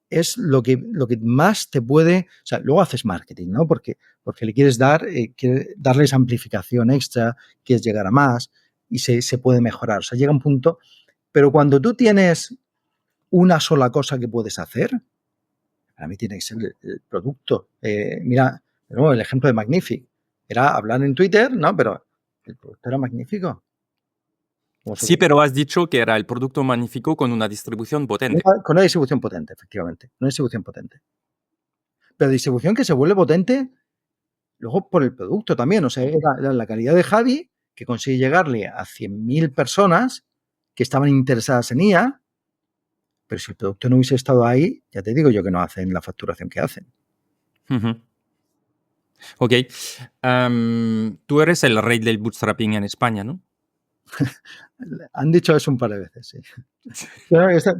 Speaker 1: es lo que más te puede, o sea, luego haces marketing, ¿no? Porque le quieres darles amplificación extra, quieres llegar a más y se puede mejorar. O sea, llega un punto, pero cuando tú tienes una sola cosa que puedes hacer, para mí tiene que ser el producto. Mira, de nuevo, el ejemplo de Magnific. Era hablar en Twitter, ¿no? Pero el producto era magnífico.
Speaker 2: Sí, pero has dicho que era el producto magnífico con una distribución potente.
Speaker 1: Con una distribución potente, efectivamente. Una distribución potente. Pero distribución que se vuelve potente luego por el producto también. O sea, era la calidad de Javi que consigue llegarle a 100.000 personas que estaban interesadas en IA, pero si el producto no hubiese estado ahí, ya te digo yo que no hacen la facturación que hacen.
Speaker 2: Ujú. Ok. Tú eres el rey del bootstrapping en España, ¿no?
Speaker 1: Han dicho eso un par de veces, sí.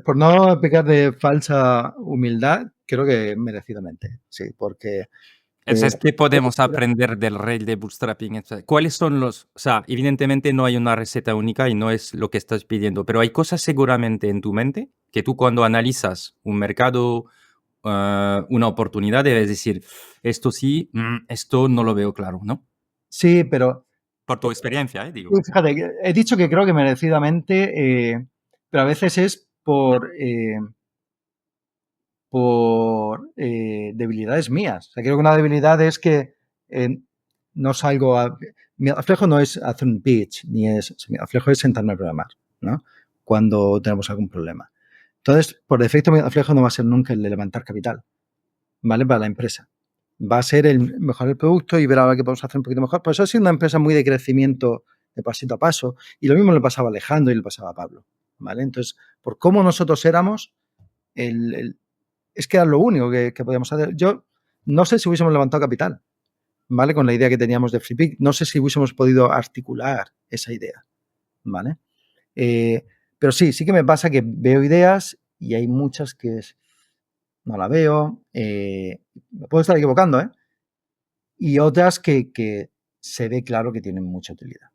Speaker 1: Por no pecar de falsa humildad, creo que merecidamente, sí, porque...
Speaker 2: Entonces, ¿qué podemos aprender del rey de bootstrapping? ¿Cuáles son los...? O sea, evidentemente no hay una receta única y no es lo que estás pidiendo, pero hay cosas seguramente en tu mente que tú cuando analizas un mercado, una oportunidad, debes decir, esto sí, esto no lo veo claro, ¿no?
Speaker 1: Sí, pero...
Speaker 2: Por tu experiencia, digo.
Speaker 1: Fíjate, he dicho que creo que merecidamente, pero a veces es por debilidades mías. O sea, creo que una debilidad es que no salgo a... Mi reflejo no es hacer un pitch, ni es... Mi reflejo es sentarme a programar, ¿no? Cuando tenemos algún problema. Entonces, por defecto, mi reflejo no va a ser nunca el de levantar capital, ¿vale? Para la empresa. Va a ser el mejorar el producto y ver ahora qué podemos hacer un poquito mejor. Por eso ha sido una empresa muy de crecimiento de pasito a paso. Y lo mismo le pasaba a Alejandro y le pasaba a Pablo, ¿vale? Entonces, por cómo nosotros éramos, es que era lo único que podíamos hacer. Yo no sé si hubiésemos levantado capital, ¿vale? Con la idea que teníamos de FreePic. No sé si hubiésemos podido articular esa idea, ¿vale? Pero sí que me pasa que veo ideas y hay muchas que no la veo. Me puedo estar equivocando, ¿eh? Y otras que se ve claro que tienen mucha utilidad,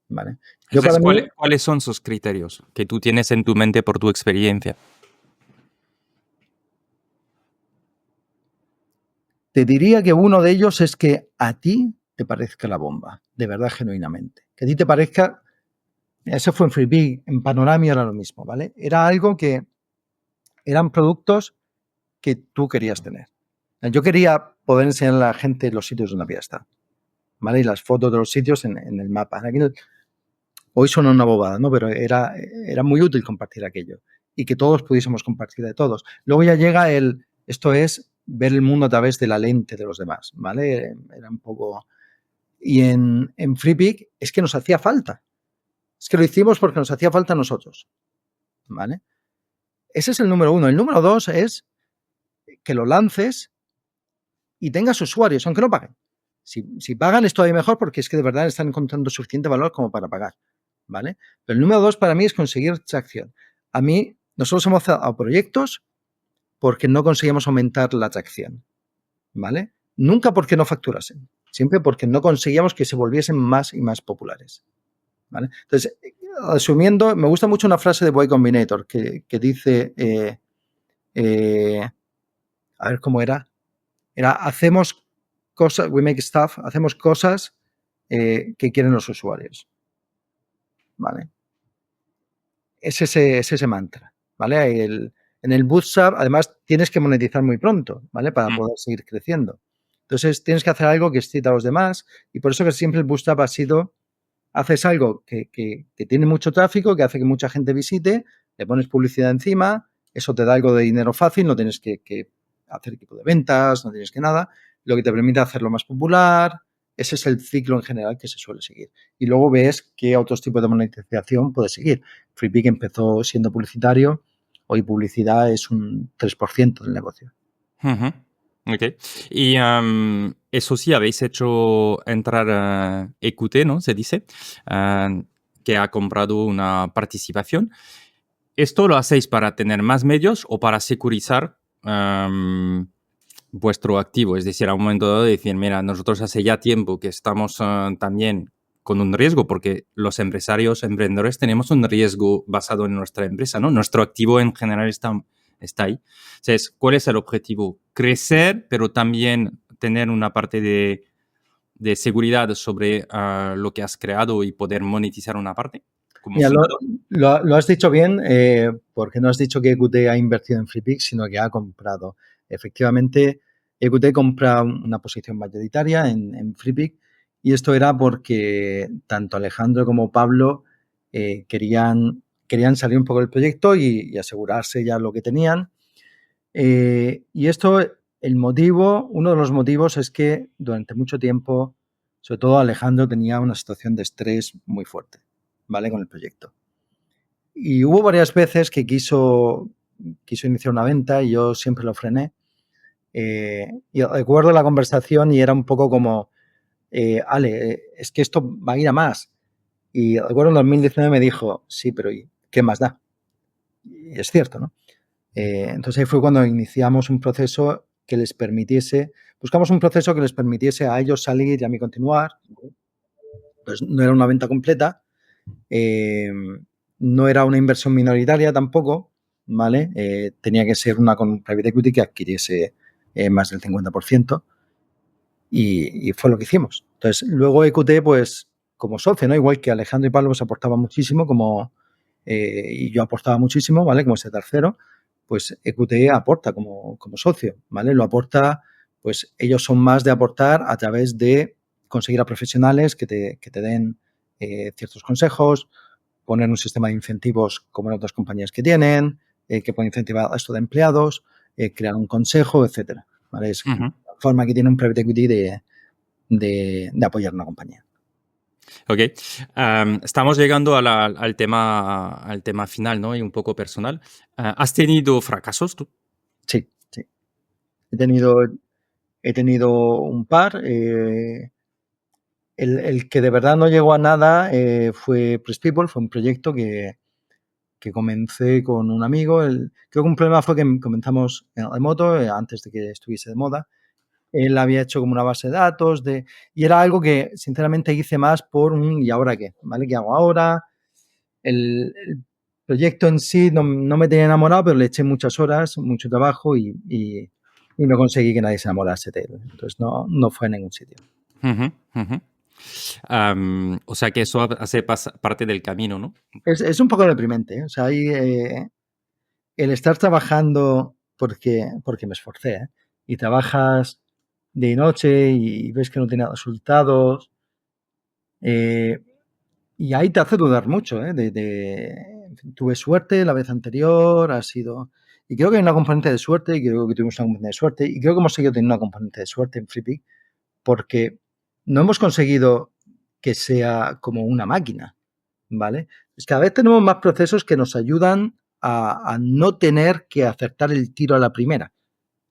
Speaker 1: ¿vale? Yo
Speaker 2: Entonces,
Speaker 1: para mí,
Speaker 2: ¿cuáles son sus criterios que tú tienes en tu mente por tu experiencia?
Speaker 1: te diría que uno de ellos es que a ti te parezca la bomba, de verdad, genuinamente. Que a ti te parezca... Eso fue en FreePic, en Panorama era lo mismo, ¿vale? Era algo que eran productos que tú querías tener. Yo quería poder enseñar a la gente los sitios donde había estado, ¿vale? Y las fotos de los sitios en el mapa. Hoy suena una bobada, ¿no? Pero era muy útil compartir aquello y que todos pudiésemos compartir de todos. Luego ya llega esto es ver el mundo a través de la lente de los demás, ¿vale? Era un poco... Y en FreePic es que nos hacía falta. Es que lo hicimos porque nos hacía falta a nosotros, ¿vale? Ese es el número uno. El número dos es que lo lances y tengas usuarios, aunque no paguen. Si pagan es todavía mejor porque es que de verdad están encontrando suficiente valor como para pagar, ¿vale? Pero el número dos para mí es conseguir tracción. A mí, nosotros hemos dado proyectos porque no conseguimos aumentar la atracción, ¿vale? Nunca porque no facturasen, siempre porque no conseguíamos que se volviesen más y más populares, ¿vale? Entonces, asumiendo, me gusta mucho una frase de Y Combinator que dice, a ver cómo era, hacemos cosas, we make stuff, hacemos cosas que quieren los usuarios, ¿vale? Es ese mantra, ¿vale? En el Bootstrap, además, tienes que monetizar muy pronto, ¿vale? Para poder seguir creciendo. Entonces, tienes que hacer algo que excita a los demás y por eso que siempre el Bootstrap ha sido, haces algo que tiene mucho tráfico, que hace que mucha gente visite, le pones publicidad encima, eso te da algo de dinero fácil, no tienes que hacer equipo de ventas, no tienes que nada, lo que te permite hacerlo más popular, Ese es el ciclo en general que se suele seguir. Y luego ves qué otros tipos de monetización puedes seguir. FreePic empezó siendo publicitario, hoy publicidad es un 3% del negocio.
Speaker 2: Ujú. Ok. Y eso sí, habéis hecho entrar EQT, ¿no? Se dice, que ha comprado una participación. ¿Esto lo hacéis para tener más medios o para securizar vuestro activo? Es decir, a un momento dado decir, mira, nosotros hace ya tiempo que estamos también con un riesgo, porque los empresarios, emprendedores, tenemos un riesgo basado en nuestra empresa, ¿no? Nuestro activo en general está ahí. Entonces, ¿cuál es el objetivo? Crecer, pero también tener una parte de seguridad sobre lo que has creado y poder monetizar una parte como
Speaker 1: Mira,
Speaker 2: fundador.
Speaker 1: lo has dicho bien, porque no has dicho que EQT ha invertido en FreePic, sino que ha comprado. Efectivamente, EQT compra una posición mayoritaria en FreePic y esto era porque tanto Alejandro como Pablo querían salir un poco del proyecto y asegurarse ya lo que tenían. Y esto, uno de los motivos es que durante mucho tiempo, sobre todo Alejandro, tenía una situación de estrés muy fuerte, ¿vale? Con el proyecto. Y hubo varias veces que quiso iniciar una venta y yo siempre lo frené. Y recuerdo la conversación y era un poco como, Ale, es que esto va a ir a más. Y recuerdo en 2019 me dijo, sí, pero ¿y qué más da? Y es cierto, ¿no? Entonces ahí fue cuando iniciamos un proceso que les permitiese, buscamos un proceso que les permitiese a ellos salir y a mí continuar. Entonces no era una venta completa, no era una inversión minoritaria tampoco, ¿vale? Tenía que ser una con private equity que adquiriese más del 50% y fue lo que hicimos. Entonces, luego EQT, pues, como socio, ¿no? Igual que Alejandro y Pablo pues aportaban muchísimo y yo aportaba muchísimo, ¿vale? Como ese tercero, pues EQT aporta como socio, ¿vale? Lo aporta, pues ellos son más de aportar a través de conseguir a profesionales que te den ciertos consejos, poner un sistema de incentivos como en otras compañías que tienen, que pueden incentivar a esto de empleados, crear un consejo, etcétera. ¿Vale? Es
Speaker 2: Ujú.
Speaker 1: la forma que tiene un private equity de apoyar una compañía.
Speaker 2: Ok. Estamos llegando al tema final, ¿no? Y un poco personal. ¿Has tenido fracasos tú?
Speaker 1: Sí, sí. He tenido, he tenido un par. El que de verdad no llegó a nada fue Press People, fue un proyecto que comencé con un amigo. Creo que un problema fue que comenzamos en remoto antes de que estuviese de moda. Él había hecho como una base de datos y era algo que sinceramente hice más por un ¿y ahora qué? ¿Vale? ¿Qué hago ahora? El proyecto en sí no me tenía enamorado, pero le eché muchas horas, mucho trabajo y no conseguí que nadie se enamorase de él. Entonces no fue a ningún sitio.
Speaker 2: Ujú, ujú. O sea que eso hace parte del camino, ¿no?
Speaker 1: Es un poco deprimente, ¿eh? O sea, el estar trabajando porque me esforcé, ¿eh? Y trabajas de noche y ves que no tiene resultados. Eh, y ahí te hace dudar mucho, ¿eh? Tuve suerte la vez anterior, ha sido... Y creo que hay una componente de suerte, y creo que tuvimos una componente de suerte, y creo que hemos seguido teniendo una componente de suerte en FreePic, porque no hemos conseguido que sea como una máquina, ¿vale? Es cada vez tenemos más procesos que nos ayudan a no tener que acertar el tiro a la primera,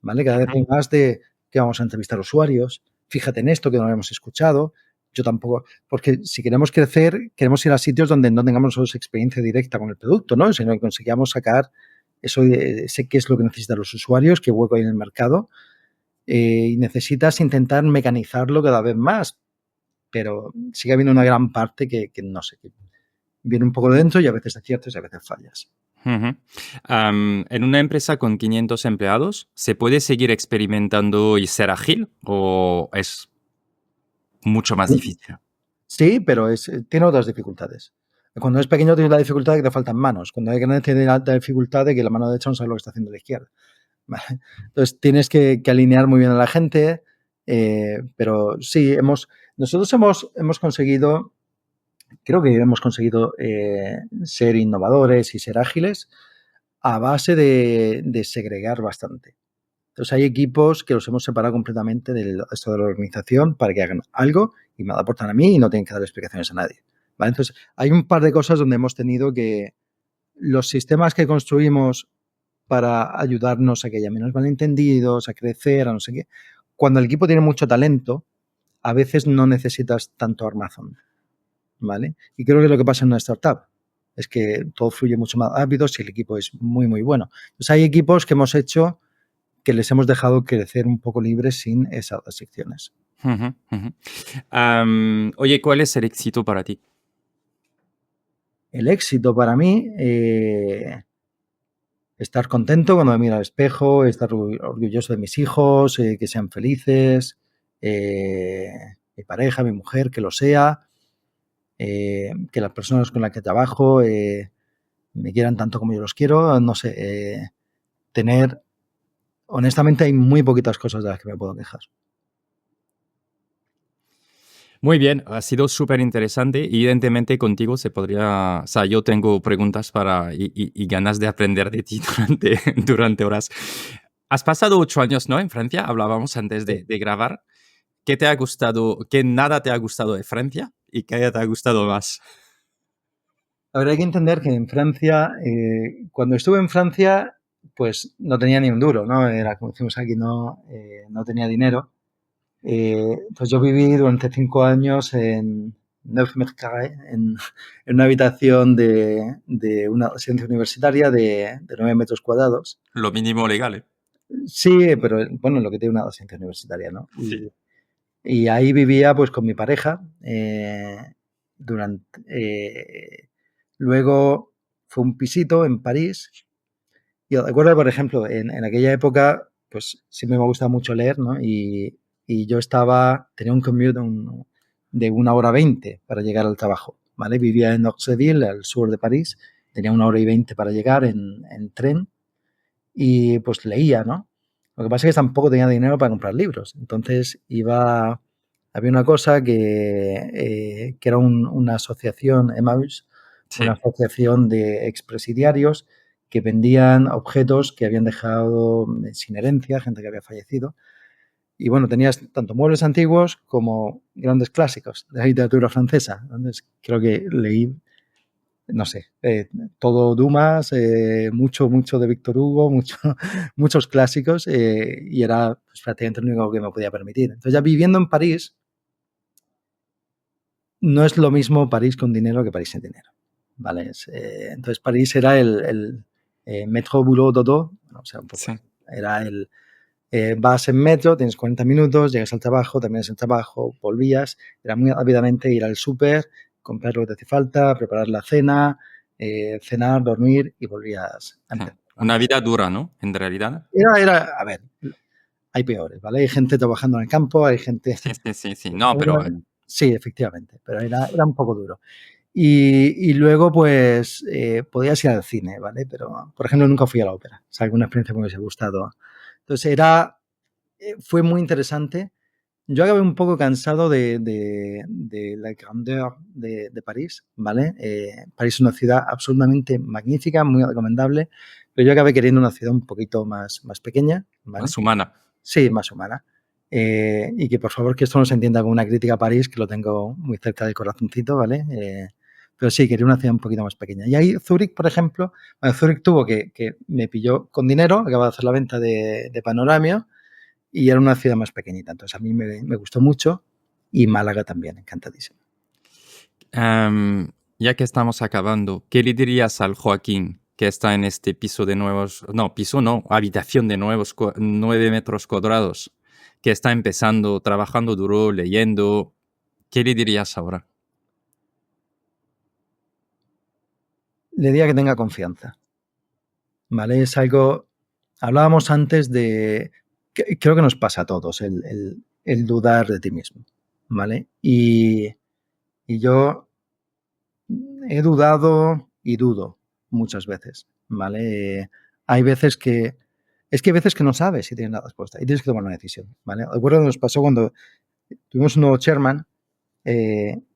Speaker 1: ¿vale? Cada vez hay más de que vamos a entrevistar usuarios, fíjate en esto que no lo hemos escuchado, yo tampoco, porque si queremos crecer, queremos ir a sitios donde no tengamos nosotros experiencia directa con el producto, ¿no? Sino que consigamos sacar eso, sé qué es lo que necesitan los usuarios, qué hueco hay en el mercado, y necesitas intentar mecanizarlo cada vez más, pero sigue habiendo una gran parte que no sé, que viene un poco de dentro y a veces aciertas y a veces fallas.
Speaker 2: Ujú. En una empresa con 500 empleados, ¿se puede seguir experimentando y ser ágil o es mucho más difícil?
Speaker 1: Sí, pero tiene otras dificultades. Cuando es pequeño tienes la dificultad de que te faltan manos. Cuando hay grande tienes la dificultad de que la mano derecha no sabe lo que está haciendo la izquierda. ¿Vale? Entonces tienes que alinear muy bien a la gente, pero sí, nosotros hemos conseguido, creo que hemos conseguido ser innovadores y ser ágiles a base de segregar bastante. Entonces hay equipos que los hemos separado completamente del resto de la organización para que hagan algo y me aportan a mí y no tienen que dar explicaciones a nadie. ¿Vale? Entonces hay un par de cosas donde hemos tenido que los sistemas que construimos para ayudarnos a que haya menos malentendidos, a crecer, a no sé qué. Cuando el equipo tiene mucho talento, a veces no necesitas tanto armazón, ¿vale? Y creo que es lo que pasa en una startup. Es que todo fluye mucho más rápido si el equipo es muy, muy bueno. Entonces hay equipos que hemos hecho que les hemos dejado crecer un poco libres sin esas restricciones.
Speaker 2: Ujú, ujú. Oye, ¿cuál es el éxito para ti?
Speaker 1: El éxito para mí, estar contento cuando me miro al espejo, estar orgulloso de mis hijos, que sean felices, mi pareja, mi mujer, que lo sea, que las personas con las que trabajo me quieran tanto como yo los quiero, no sé, tener, honestamente hay muy poquitas cosas de las que me puedo quejar.
Speaker 2: Muy bien, ha sido súper interesante. Evidentemente contigo se podría, o sea, yo tengo preguntas para y ganas de aprender de ti durante horas. Has pasado 8 años, ¿no? En Francia, hablábamos antes de grabar. ¿Qué te ha gustado, qué nada te ha gustado de Francia y qué te ha gustado más?
Speaker 1: A ver, hay que entender que en Francia, cuando estuve en Francia, pues no tenía ni un duro, ¿no? Era, como decimos aquí, no tenía dinero. Pues yo viví durante 5 años en 9 metros carrés, en una habitación de una residencia universitaria de 9 metros cuadrados.
Speaker 2: Lo mínimo legal, ¿eh?
Speaker 1: Sí, pero bueno, lo que tiene una residencia universitaria, ¿no?
Speaker 2: Sí.
Speaker 1: Y ahí vivía pues con mi pareja. Durante, luego fue un pisito en París. Y recuerdo, por ejemplo, en aquella época, pues siempre me gusta mucho leer, ¿no? Y yo tenía un commute de 1 hora 20 para llegar al trabajo, ¿vale? Vivía en Auxerville, al sur de París, tenía 1 hora y 20 para llegar en tren y pues leía, ¿no? Lo que pasa es que tampoco tenía dinero para comprar libros, entonces había una cosa que era una asociación, Emmaüs, una
Speaker 2: Sí.
Speaker 1: asociación de expresidiarios que vendían objetos que habían dejado sin herencia, gente que había fallecido. Y bueno, tenías tanto muebles antiguos como grandes clásicos de la literatura francesa. Entonces creo que leí, no sé, todo Dumas, mucho, mucho de Víctor Hugo, muchos clásicos, y era pues, prácticamente lo único que me podía permitir. Entonces ya viviendo en París, no es lo mismo París con dinero que París sin dinero. ¿Vale? Entonces París era el metro boulot dodo, o sea, un poco
Speaker 2: Sí.
Speaker 1: así. Era vas en metro, tienes 40 minutos, llegas al trabajo, terminas el trabajo, volvías, era muy rápidamente ir al súper, comprar lo que te hace falta, preparar la cena, cenar, dormir y volvías a
Speaker 2: Sí.
Speaker 1: empezar, ¿vale?
Speaker 2: Una vida dura, ¿no? En realidad.
Speaker 1: A ver, hay peores, ¿vale? Hay gente trabajando en el campo, hay gente...
Speaker 2: Sí, sí, sí, sí. No, pero
Speaker 1: Sí, efectivamente, pero era un poco duro. Y luego, pues, podías ir al cine, ¿vale? Pero, por ejemplo, nunca fui a la ópera. O sea, alguna experiencia que me hubiese gustado. Entonces, fue muy interesante. Yo acabé un poco cansado de la grandeur de París, ¿vale? París es una ciudad absolutamente magnífica, muy recomendable, pero yo acabé queriendo una ciudad un poquito más pequeña, ¿vale?
Speaker 2: más humana.
Speaker 1: Sí, más humana. Y que por favor que esto no se entienda como una crítica a París, que lo tengo muy cerca del corazoncito, ¿vale? Pero sí, quería una ciudad un poquito más pequeña. Y ahí Zúrich, por ejemplo, bueno, Zúrich tuvo que me pilló con dinero, acaba de hacer la venta de Panoramio y era una ciudad más pequeñita. Entonces a mí me gustó mucho y Málaga también, encantadísimo.
Speaker 2: Ya que estamos acabando, ¿qué le dirías al Joaquín que está en este piso de nuevos, no, piso no, habitación de nuevos 9 metros cuadrados, que está empezando, trabajando duro, leyendo? ¿Qué le dirías ahora?
Speaker 1: Le diría que tenga confianza, ¿vale? Es algo, hablábamos antes creo que nos pasa a todos, el dudar de ti mismo, ¿vale? Y yo he dudado y dudo muchas veces, ¿vale? Hay veces es que hay veces que no sabes si tienes la respuesta y tienes que tomar una decisión, ¿vale? Recuerdo que nos pasó cuando tuvimos un nuevo chairman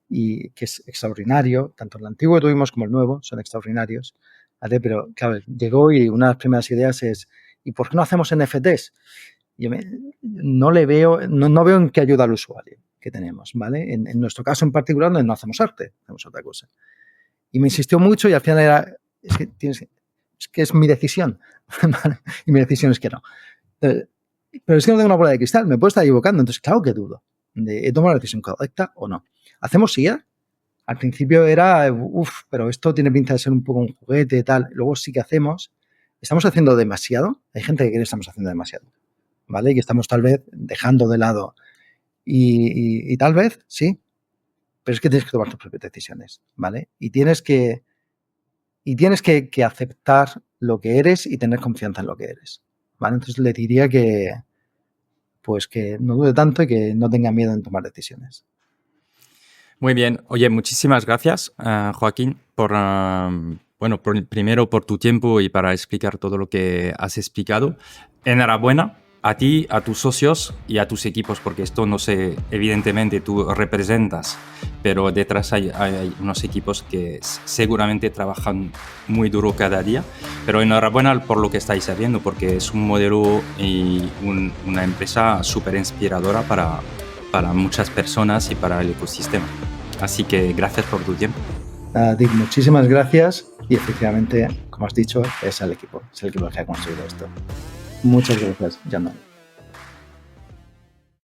Speaker 1: y que es extraordinario, tanto el antiguo que tuvimos como el nuevo son extraordinarios, ¿vale? Pero claro, llegó y una de las primeras ideas es, ¿Y por qué no hacemos NFTs? No veo en qué ayuda al usuario que tenemos, ¿vale? En nuestro caso en particular no hacemos arte, hacemos otra cosa. Y me insistió mucho y al final era, es que es mi decisión, ¿vale? Y mi decisión es que no. Pero es que no tengo una bola de cristal, me puedo estar equivocando, entonces claro que dudo. ¿He tomado la decisión correcta o no? ¿Hacemos IA? Al principio era, pero esto tiene pinta de ser un poco un juguete y tal. Luego sí que hacemos. ¿Estamos haciendo demasiado? Hay gente que cree que estamos haciendo demasiado, ¿vale? Y que estamos tal vez dejando de lado. Y tal vez, sí. Pero es que tienes que tomar tus propias decisiones, ¿vale? Y tienes que aceptar lo que eres y tener confianza en lo que eres, ¿vale? Entonces le diría que no dude tanto y que no tenga miedo en tomar decisiones.
Speaker 2: Muy bien. Oye, muchísimas gracias, Joaquín, primero por tu tiempo y para explicar todo lo que has explicado. Enhorabuena a ti, a tus socios y a tus equipos, porque esto no sé, evidentemente tú representas, pero detrás hay unos equipos que seguramente trabajan muy duro cada día. Pero enhorabuena por lo que estáis haciendo, porque es un modelo y una empresa súper inspiradora para muchas personas y para el ecosistema. Así que gracias por tu tiempo.
Speaker 1: Dick, muchísimas gracias y efectivamente, como has dicho, es el equipo que ha conseguido esto. Muchas gracias, Jan.